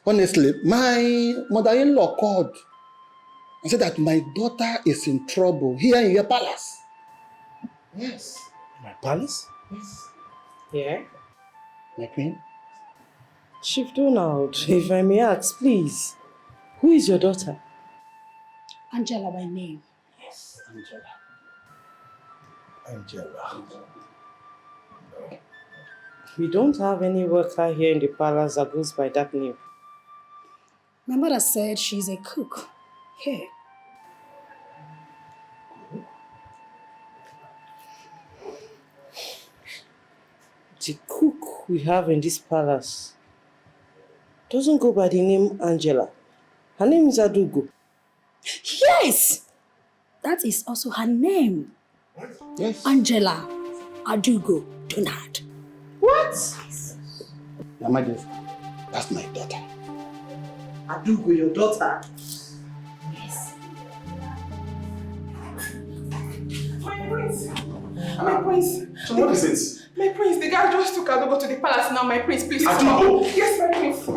honestly, my mother-in-law called and said that my daughter is in trouble here in your palace. Yes. My palace? Yes. Yeah? My queen? Chief Donald, if I may ask, please, who is your daughter? Angela by name. Yes, Angela. No. We don't have any worker here in the palace that goes by that name. My mother said she's a cook here. The cook we have in this palace doesn't go by the name Angela. Her name is Adugo. Yes! That is also her name. Yes. Angela Adugo Donald. Your Majesty, that's my daughter. Adugo, your daughter? Yes. My prince! My prince! So what is it? My prince, the guy just took Adugo to the palace now. My prince, please. Adugo? Yes, my prince.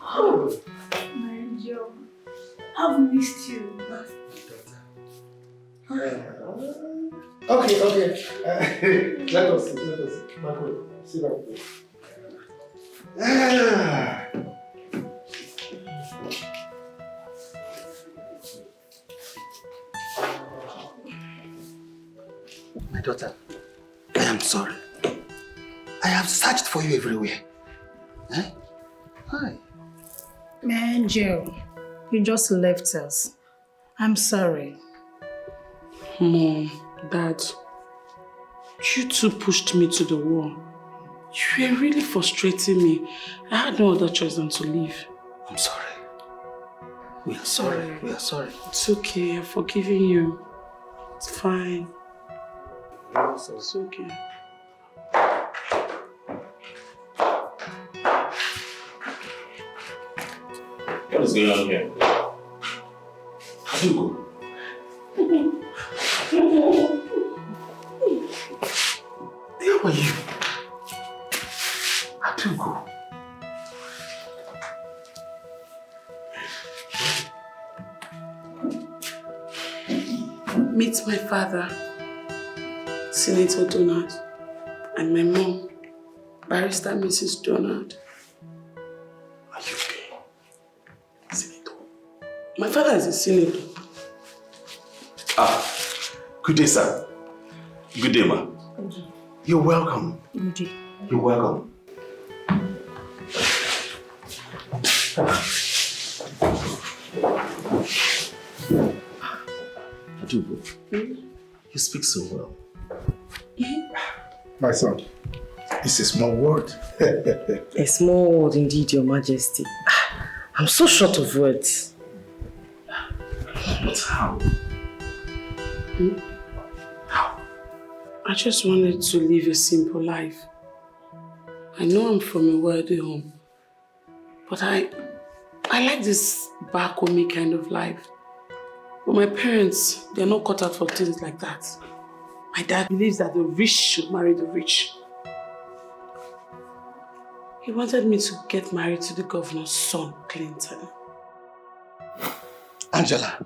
Oh, my angel. I've missed you. Okay. Let us sit. Marco, sit down, please. My daughter, I am sorry. I have searched for you everywhere. Eh? Hi. My angel, you just left us. I'm sorry. Mom, Dad, you two pushed me to the wall. You were really frustrating me. I had no other choice than to leave. I'm sorry. We are sorry. We are sorry. It's okay. I've forgiven you. It's fine. It's okay. What is going on here? Adugo. How are you? Adugo. Meet my father, Senator Donald, and my mom, Barrister Mrs. Donald. Are you okay? Senator. My father is a senator. Good day, sir. Good day, ma. You're welcome. Indeed. You're welcome. Adugo, you speak so well. My son, it's a small word. A small word indeed, Your Majesty. I'm so short of words. But how? How? I just wanted to live a simple life. I know I'm from a wealthy home, but I like this back home kind of life. But my parents, they're not cut out for things like that. My dad believes that the rich should marry the rich. He wanted me to get married to the governor's son, Clinton. Angela,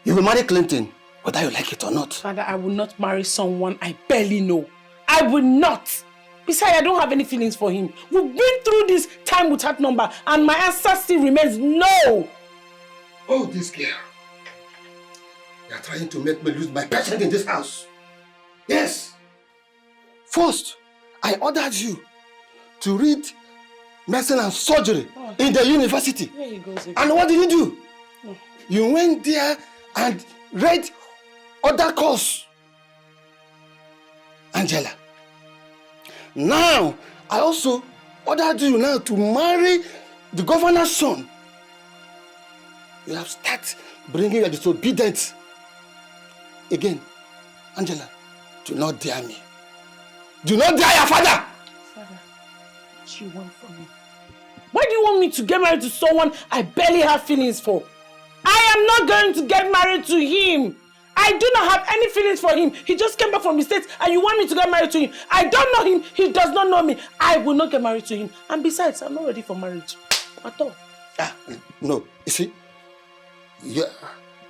you will marry Clinton, whether you like it or not. Father, I will not marry someone I barely know. I will not. Besides, I don't have any feelings for him. We've been through this time without number, and my answer still remains no. Oh, this girl. You are trying to make me lose my patience in this house. Yes. First, I ordered you to read medicine and surgery in the university. There he goes again. And what did you do? You went there and read other course. Angela. Now, I also ordered you now to marry the governor's son. You have started bringing your disobedience. Again, Angela, do not dare me. Do not dare your father! Father, what do you want from me? Why do you want me to get married to someone I barely have feelings for? I am not going to get married to him. I do not have any feelings for him. He just came back from the States and you want me to get married to him. I don't know him. He does not know me. I will not get married to him. And besides, I'm not ready for marriage at all. No, you see,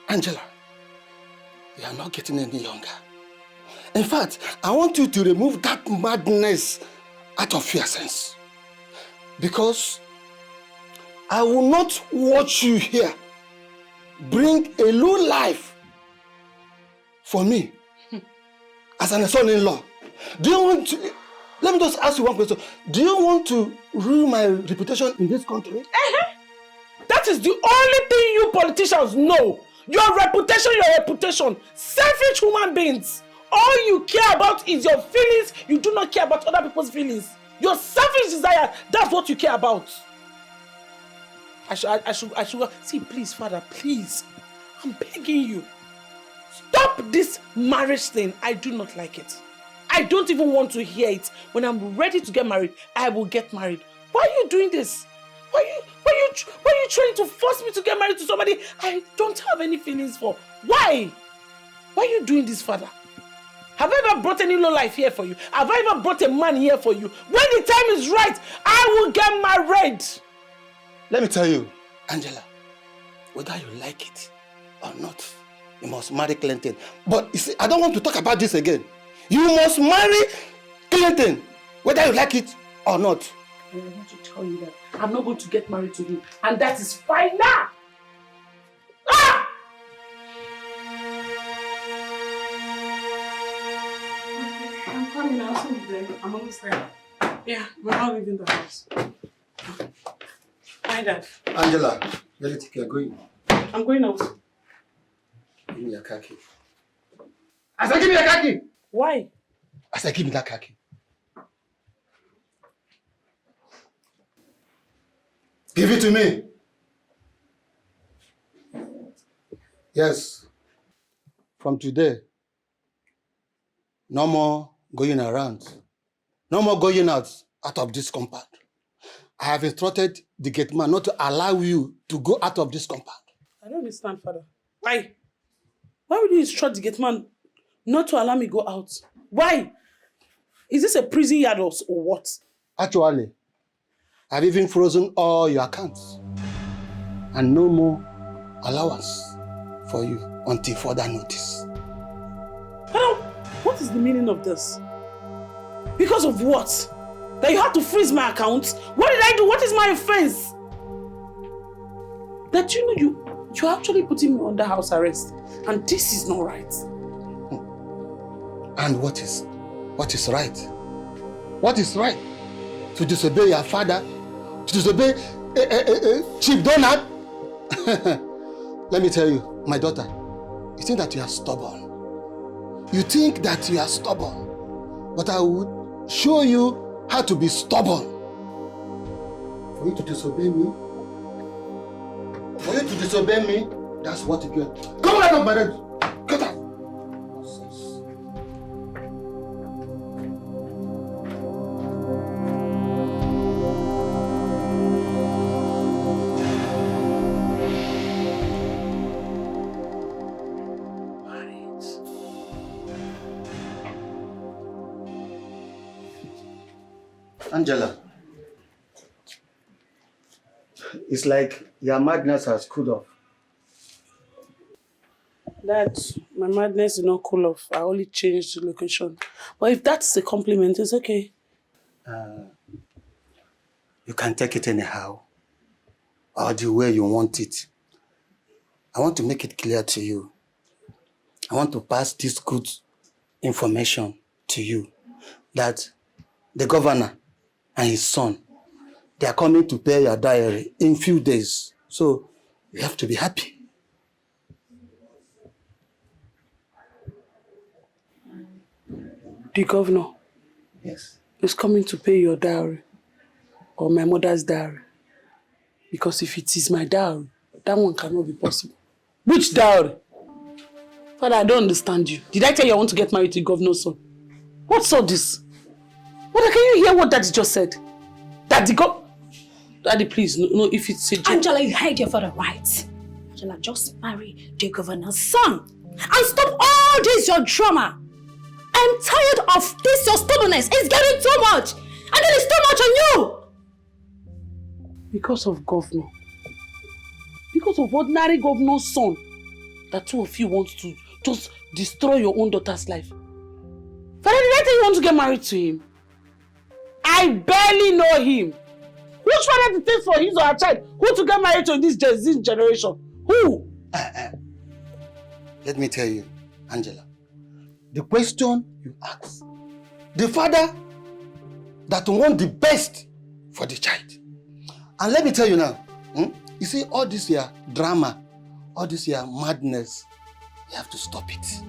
Angela, you are not getting any younger. In fact, I want you to remove that madness out of your sense. Because I will not watch you here bring a new life for me as an son-in-law. Do you want to, let me just ask you one question. Do you want to ruin my reputation in this country? That is the only thing you politicians know. Your reputation. Selfish human beings. All you care about is your feelings. You do not care about other people's feelings. Your selfish desire, that's what you care about. I should see, please, Father, please. I'm begging you. Stop this marriage thing. I do not like it. I don't even want to hear it. When I'm ready to get married, I will get married. Why are you doing this? Why are you trying to force me to get married to somebody I don't have any feelings for? Why? Why are you doing this, Father? Have I ever brought any low life here for you? Have I ever brought a man here for you? When the time is right, I will get married. Let me tell you, Angela, whether you like it or not, you must marry Clinton. But you see, I don't want to talk about this again. You must marry Clinton, whether you like it or not. I want to tell you that I'm not going to get married to him. And that is fine now. Ah! I'm coming. I'll soon be there. I'm almost there. Yeah, we're not leaving the house. Hi, Dad. Angela, let it keep going. I'm going out. Give me your khaki. I said, give me your khaki. Why? I said, give me that khaki. Give it to me. Yes. From today, no more going around. No more going out of this compound. I have instructed the gate man not to allow you to go out of this compound. I don't understand, Father. Why? Why would you instruct the gate man not to allow me go out? Why? Is this a prison yard or what? Actually, I've even frozen all your accounts. And no more allowance for you until further notice. Father, what is the meaning of this? Because of what? That you had to freeze my account? What did I do? What is my offense? That you're actually putting me under house arrest. And this is not right. And what is right? What is right? To disobey your father? To disobey Chief Donald? Let me tell you, my daughter, you think that you are stubborn. You think that you are stubborn. But I will show you how to be stubborn. For you to disobey me, that's what you get. Come out of my bed. Get out. Angela, it's like your madness has cooled off. Dad, my madness did not cool off. I only changed the location. But if that's a compliment, it's okay. You can take it anyhow, or the way you want it. I want to make it clear to you. I want to pass this good information to you that the governor and his son, they are coming to pay your diary in few days. So you have to be happy. The governor? Yes. Is coming to pay your dowry or my mother's dowry. Because if it is my dowry, that one cannot be possible. Which dowry? Father, I don't understand you. Did I tell you I want to get married to the governor's son? What's all this? Mother, can you hear what Daddy just said? Daddy, Daddy, please, no, if it's a joke. Angela, you heard your father right. Angela, just marry the governor's son. And stop all this, your drama. I'm tired of this, your stubbornness. It's getting too much. And then it's too much on you. Because of governor. Because of ordinary governor's son. That two of you want to just destroy your own daughter's life. Father, did I tell you want to get married to him? I barely know him. Which father to take for his or her child? Who to get married to in this generation? Who? Let me tell you, Angela. The question you ask, the father that wants the best for the child. And let me tell you now, you see all this here drama, all this here madness, you have to stop it.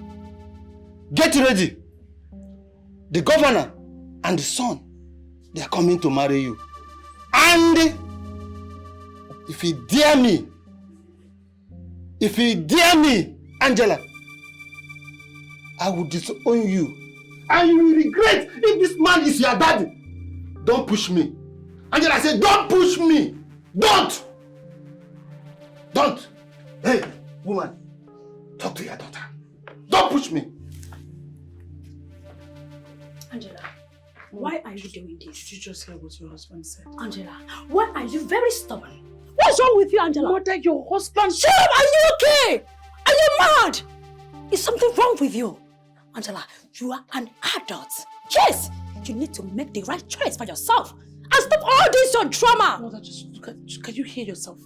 Get ready. The governor and the son, they are coming to marry you. And if you dare me, Angela, I will disown you. And you will regret if this man is your daddy. Don't push me. Angela, I said, don't push me. Don't. Don't. Hey, woman, talk to your daughter. Don't push me. Angela, why are you doing this? Did you just hear what your husband said? Angela, why are you very stubborn? What's wrong with you, Angela? Mother, your husband... Shut up! Are you okay? Are you mad? Is something wrong with you? Angela, you are an adult. Yes! You need to make the right choice for yourself. And stop all this your drama! Mother, just look at... Can you hear yourself?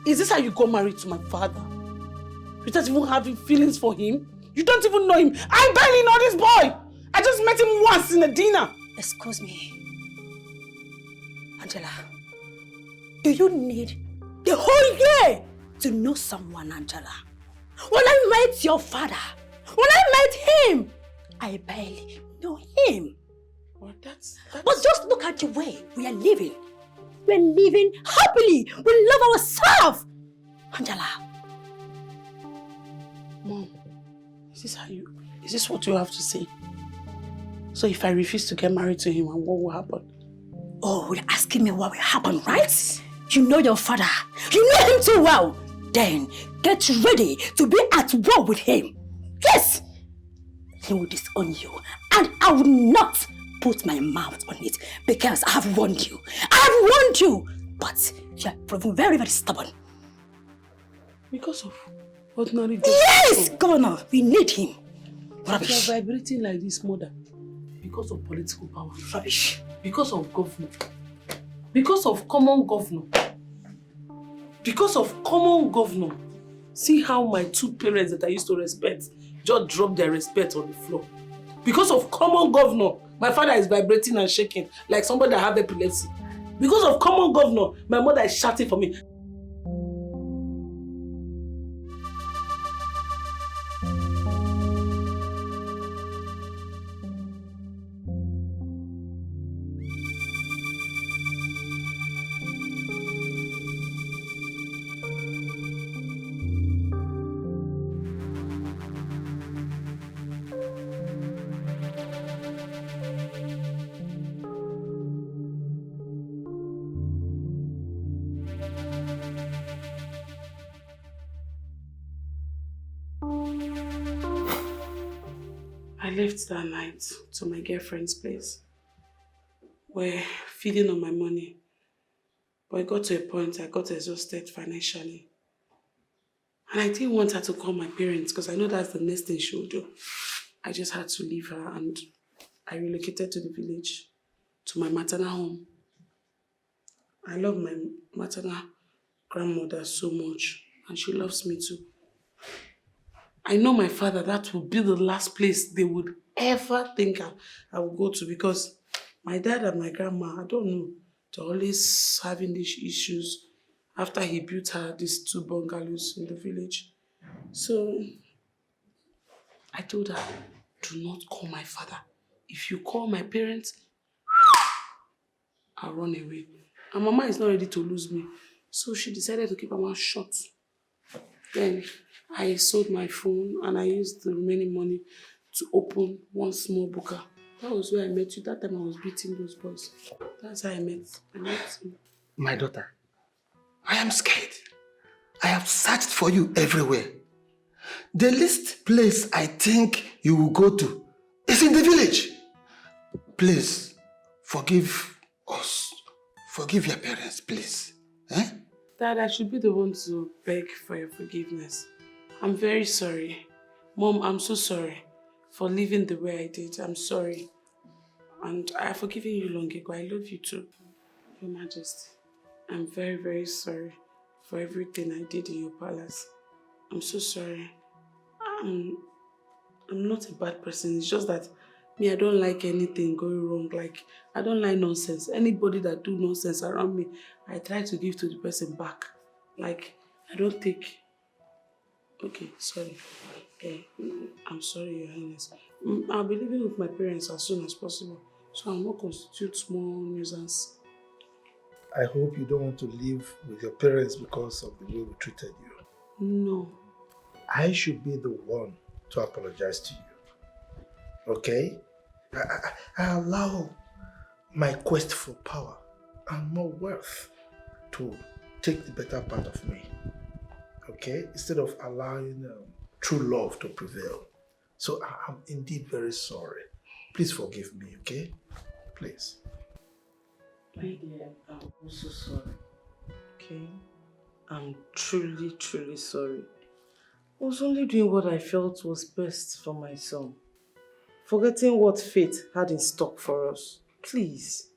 Is this how you got married to my father? Without even having feelings for him? You don't even know him. I barely know this boy! I just met him once in a dinner. Excuse me. Angela, do you need the whole year to know someone, Angela? When I met your father, when I met him, I barely know him. Well, that's... But just look at the way we are living. We're living happily. We love ourselves. Angela. Mom, is this what you have to say? So if I refuse to get married to him, what will happen? Oh, you're asking me what will happen, right? You know your father. You know him too well. Then get ready to be at war with him. Yes! He will disown you. And I will not put my mouth on it because I have warned you. I have warned you. But you are proving very, very stubborn. Because of ordinary... Yes, Governor, we need him. Rubbish. You are vibrating like this, mother. Because of political power. Rubbish. Because of governor. Because of common governor. Because of common governor. See how my two parents that I used to respect just dropped their respect on the floor. Because of common governor, my father is vibrating and shaking like somebody that have epilepsy. Because of common governor, my mother is shouting for me. I left that night to my girlfriend's place. We're feeding on my money. But it got to a point I got exhausted financially. And I didn't want her to call my parents because I know that's the next thing she would do. I just had to leave her and I relocated to the village, to my maternal home. I love my maternal grandmother so much and she loves me too. I know my father, that will be the last place they would ever think I would go to because my dad and my grandma, I don't know, they're always having these issues after he built her these 2 bungalows in the village. So I told her, do not call my father. If you call my parents, I'll run away. And Mama is not ready to lose me. So she decided to keep her mouth shut. Then I sold my phone and I used the remaining money to open one small booker. That was where I met you. That time I was beating those boys. That's how I met him. My daughter, I am scared. I have searched for you everywhere. The least place I think you will go to is in the village. Please, forgive us. Forgive your parents, please. Eh? Dad, I should be the one to beg for your forgiveness. I'm very sorry. Mom, I'm so sorry for living the way I did. I'm sorry. And I have forgiven you long ago. I love you too. Your Majesty, I'm very, very sorry for everything I did in your palace. I'm so sorry. I'm not a bad person. It's just that me, I don't like anything going wrong. Like, I don't like nonsense. Anybody that do nonsense around me, I try to give to the person back. Like, I don't take... Okay, sorry. I'm sorry, Your Highness. I'll be living with my parents as soon as possible, so I'll not constitute small nuisance. I hope you don't want to live with your parents because of the way we treated you. No. I should be the one to apologize to you. Okay? I allow my quest for power and more wealth to take the better part of me. Okay? Instead of allowing true love to prevail. So I'm indeed very sorry. Please forgive me, okay? Please. My dear, I'm also sorry. Okay? I'm truly, truly sorry. I was only doing what I felt was best for my son. Forgetting what fate had in stock for us. Please.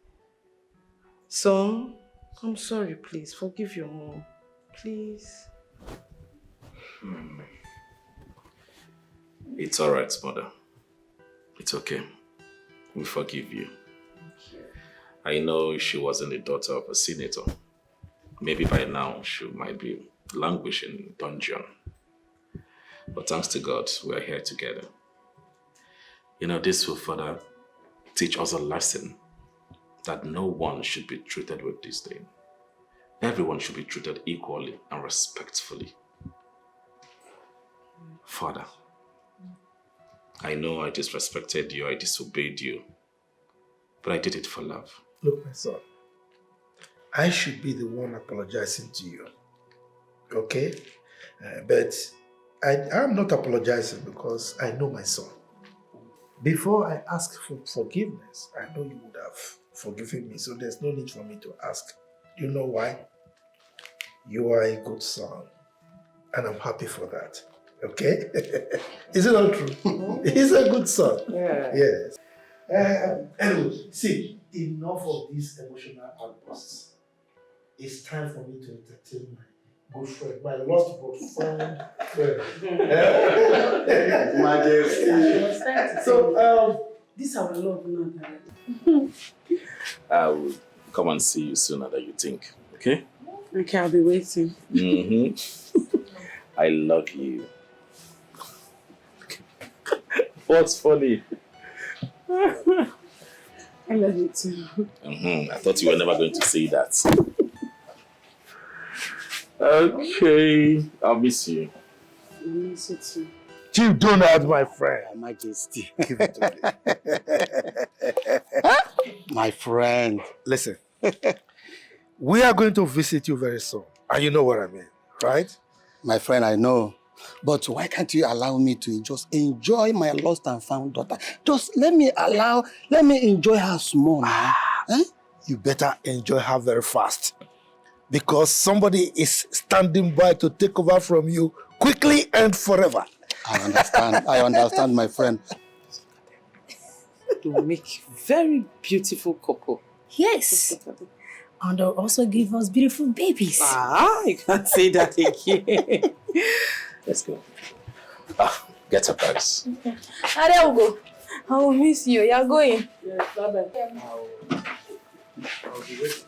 Son, I'm sorry, please. Forgive your mom. Please. It's alright, mother. It's okay. We forgive you. I know she wasn't the daughter of a senator. Maybe by now she might be languishing in a dungeon. But thanks to God, we are here together. You know, this will further teach us a lesson that no one should be treated with disdain. Everyone should be treated equally and respectfully. Father, I know I disrespected you, I disobeyed you, but I did it for love. Look, my son, I should be the one apologizing to you, okay? But I'm not apologizing because I know my son. Before I ask for forgiveness, I know you would have forgiven me, so there's no need for me to ask. You know why? You are a good son, and I'm happy for that, okay? Is it not true? He's a good son. Yeah. Yes. Anyway, see, enough of these emotional outbursts. It's time for me to entertain my good friend, my lost but found friend. Majesty. So, This our love now. I will come and see you sooner than you think, okay? Okay, I'll be waiting. I love you. What's funny? I love you too. I thought you were never going to say that. Okay, I'll miss you. I miss you too. Chief Donald, my friend. Your Majesty. Give it to me. My friend. Listen, we are going to visit you very soon. And you know what I mean, right? My friend, I know. But why can't you allow me to just enjoy my lost and found daughter? Just let me enjoy her small now. You better enjoy her very fast. Because somebody is standing by to take over from you quickly and forever. I understand, my friend. To make very beautiful couple. Yes. And they'll also give us beautiful babies. You can't say that again. Let's go. Get up, guys. Okay. I will go. I will miss you. You're going. Yes, bye-bye. I'll be waiting.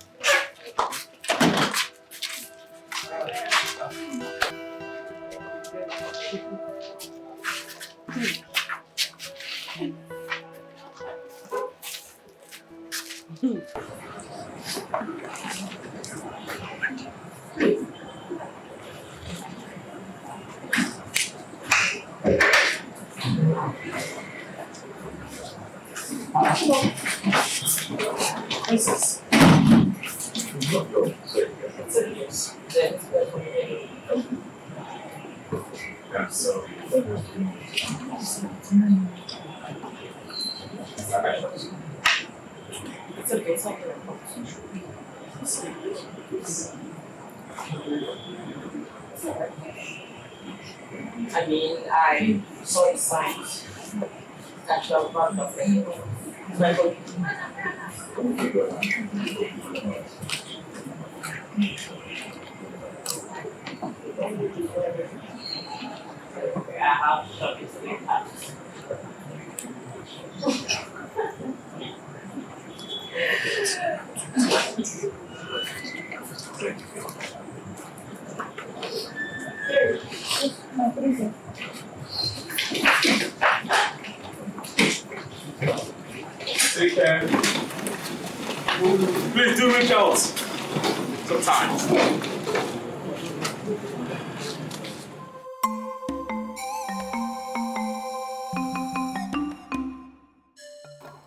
I mean, I saw the signs that you are part of it. I have shot it with Take care. Please do reach out sometimes.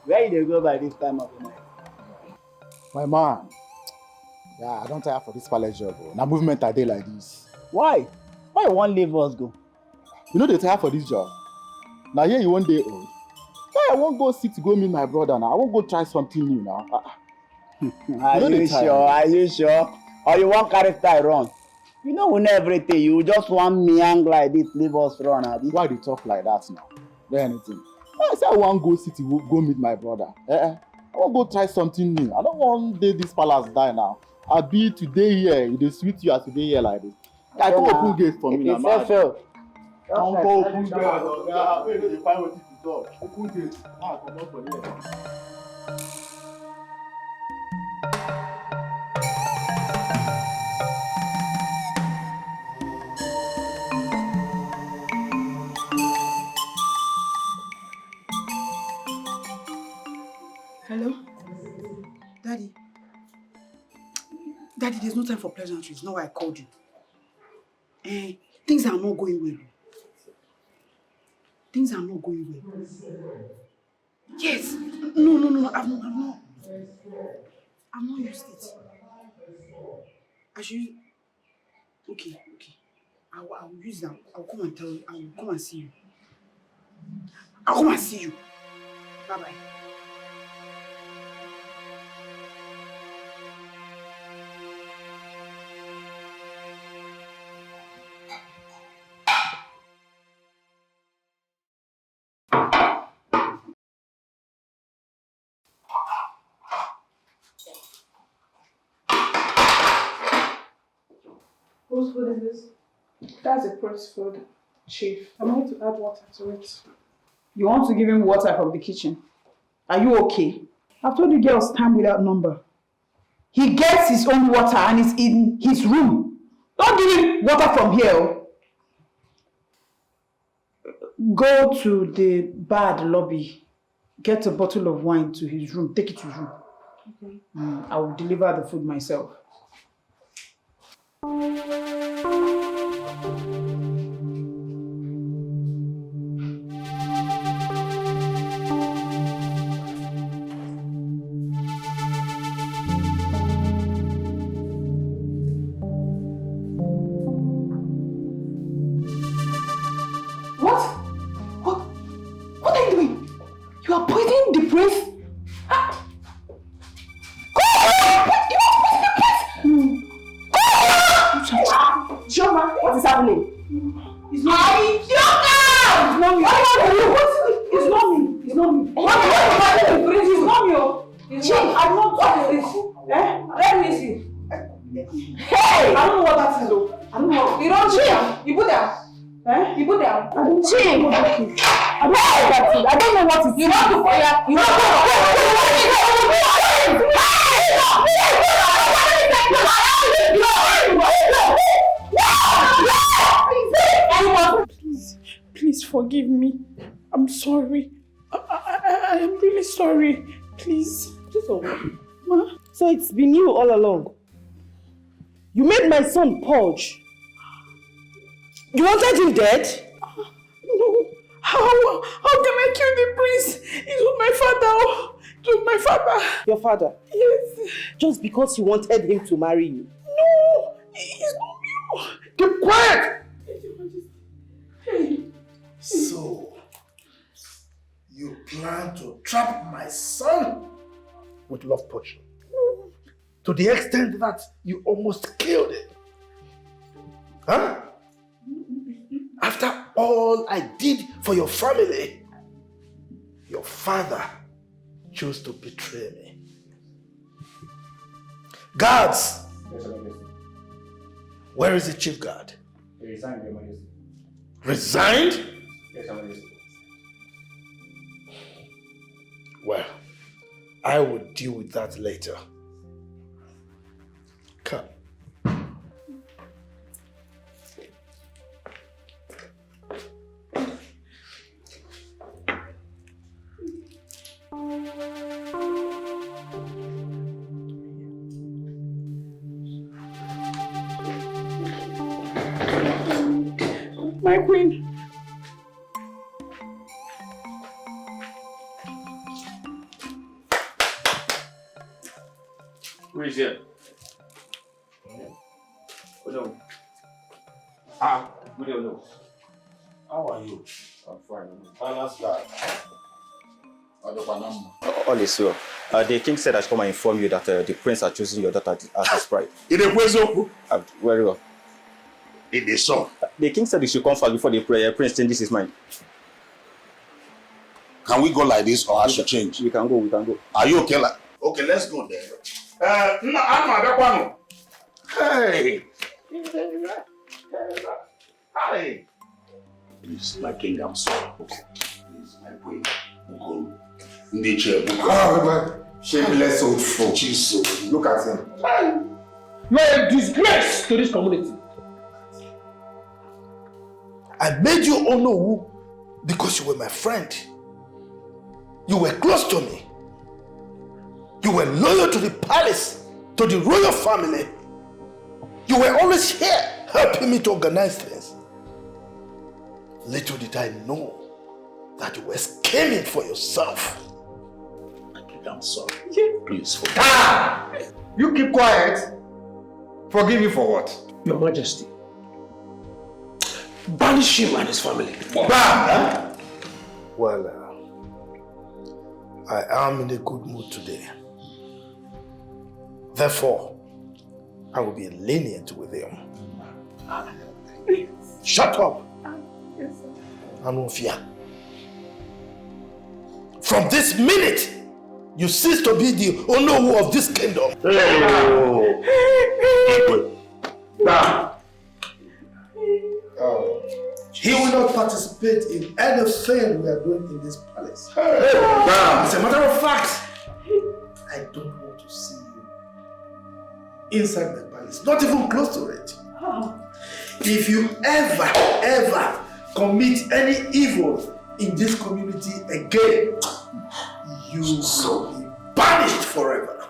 Where you dey go by this time of the night? My man, yeah, I don't tire for this palace job. Now movement a day like this. Why? Why you wan leave us go? You know they tire for this job. Now here you 1 day old. Why I won't go sit to go meet my brother now? I won't go try something new now. Are you sure? Are you sure? Or you want carry tie run? You know we know everything. You just want meang like this, leave us run. Abi? Why they talk like that now? There anything? I say I want go city, go meet my brother. I want go try something new. I don't want this palace die now. I be today here. It is sweet you as today here like this. I don't open gate for me now. It's fair. Don't go open gate. Yeah, wait till you find what to do. Open gate. Ah, come on for here. Hello? Daddy? Daddy, there's no time for pleasantries. Not why I called you. Things are not going well. Things are not going well. Yes. No. I've not used it. I should. Okay. I will use them. I'll come and tell you. I will come and see you. I'll come and see you. Bye-bye. Whose food is this? That's a press food, Chief. I'm going to add water to it. You want to give him water from the kitchen? Are you okay? I've told you girls time without number. He gets his own water and it's in his room. Don't give him water from here. Go to the bar at the lobby. Get a bottle of wine to his room. Take it to his room. Okay. I will deliver the food myself. What are you doing? You are poisoning the prince? What is happening? It's not me. It's not me. It's not me. It's not me. What is happening? It's not me. Chief, I'm not talking this. Let me see. Hey! I don't know what that is though. I don't know. You don't Chief. You put down. You put down. Chief. I don't know what that is. I don't know what it is. You want to fire. You want Please forgive me. I'm sorry. I am really sorry. Please. Ma? So it's been you all along. You made my son purge. You wanted him dead? No. How can I kill the prince? It was my father. It was my father. Your father? Yes. Just because you wanted him to marry you? No. It's not me. Keep quiet! So, you plan to trap my son with love potion? To the extent that you almost killed him? Huh? After all I did for your family, your father chose to betray me. Guards! Where is the chief guard? He resigned, Your Majesty. Resigned? Yes, Your Majesty. Well, I will deal with that later. Come. My queen. Who is here? Hello. Good evening. How are you? I'm fine. Balance guy. All is well. The king said I should come and inform you that the prince are choosing your daughter as his bride. In the question? Very well. In the song? The king said he should come first before the prince changes his mind. Can we go like this or I should change? We can go. Are you okay? Okay, let's go there. Hey! Hi! Please, my king, I'm sorry. Okay. Please, my queen. Shameless old fool. Jesus. Look at him. You are a disgrace to this community. I made you Onowu because you were my friend. You were close to me. You were loyal to the palace, to the royal family. You were always here helping me to organize things. Little did I know that you were scheming for yourself. I'm sorry. Please forgive me. You keep quiet. Forgive you for what? Your Majesty. Banish him and his family. Well, I am in a good mood today. Therefore, I will be lenient with him. Shut up! Anufia. From this minute, you cease to be the Onowu of this kingdom. He will not participate in anything we are doing in this palace. As a matter of fact, I don't want to see you inside my palace, not even close to it. If you ever commit any evil in this community again, you will be banished forever.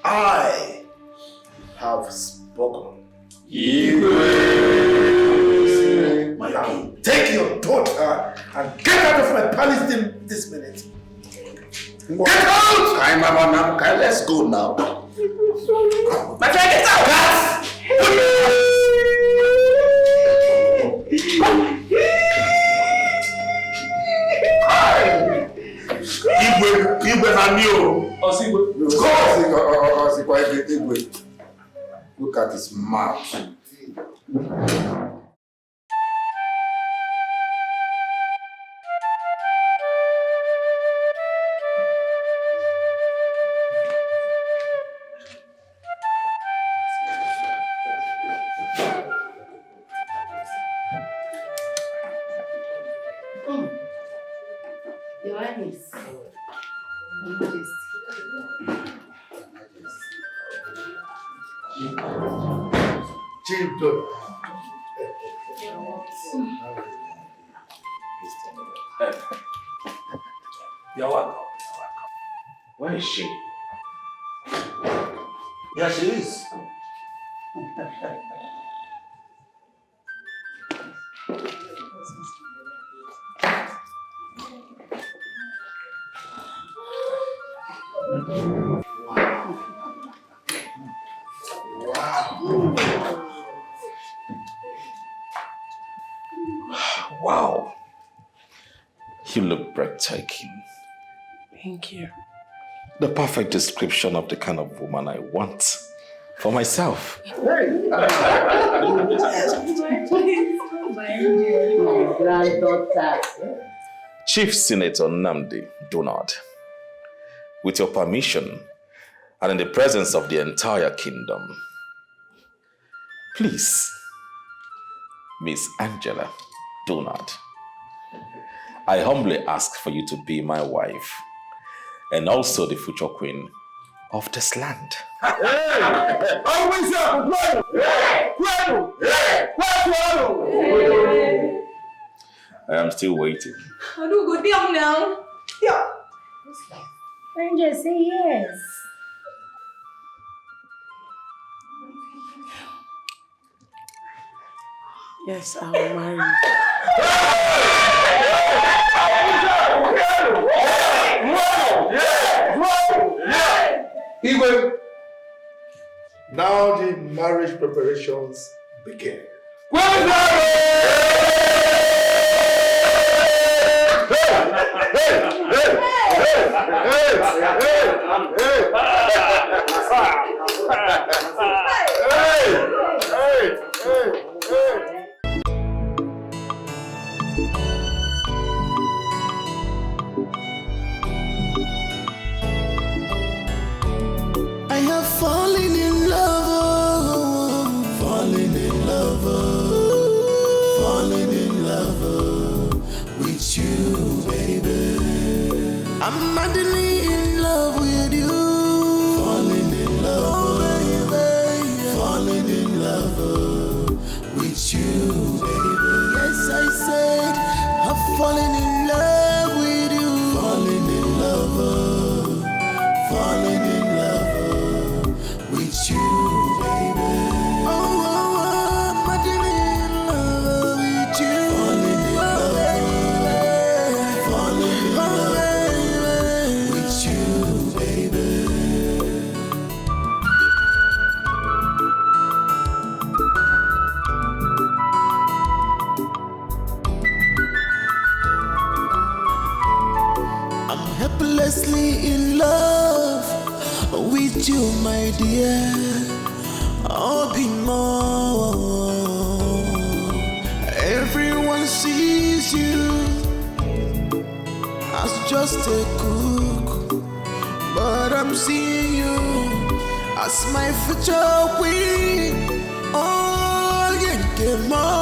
I have spoken. Take your daughter and get out of my palace this minute. Get out! Let's go now. My friend, get out! Look at his mouth. Your Highness. You're welcome. Where is she? Yeah, she is. Wow. You look breathtaking. Thank you. The perfect description of the kind of woman I want for myself. Granddaughter. Chief Senator Nnamdi Donald, with your permission and in the presence of the entire kingdom, please, Miss Angela Donald, I humbly ask for you to be my wife and also the future queen of this land. I am still waiting. I do go down now. Yeah. Ranger, say yes. Yes, I will marry you. Igwe, Now the marriage preparations begin. I have fallen in love, fallen in love, fallen in love with you, baby. I'm madly in love with you, fallen in love, baby, fallen in love with you, baby. Yes, I said I've fallen in love with you, fallen in love, fallen in love with you, baby. Oh, I'm madly in love with you, fallen in love, fallen in love with you, baby. I'm helplessly in love with you, my dear. I'll be more. Everyone sees you as just a cook, but I'm seeing you as my future queen. Oh, yeah, get more.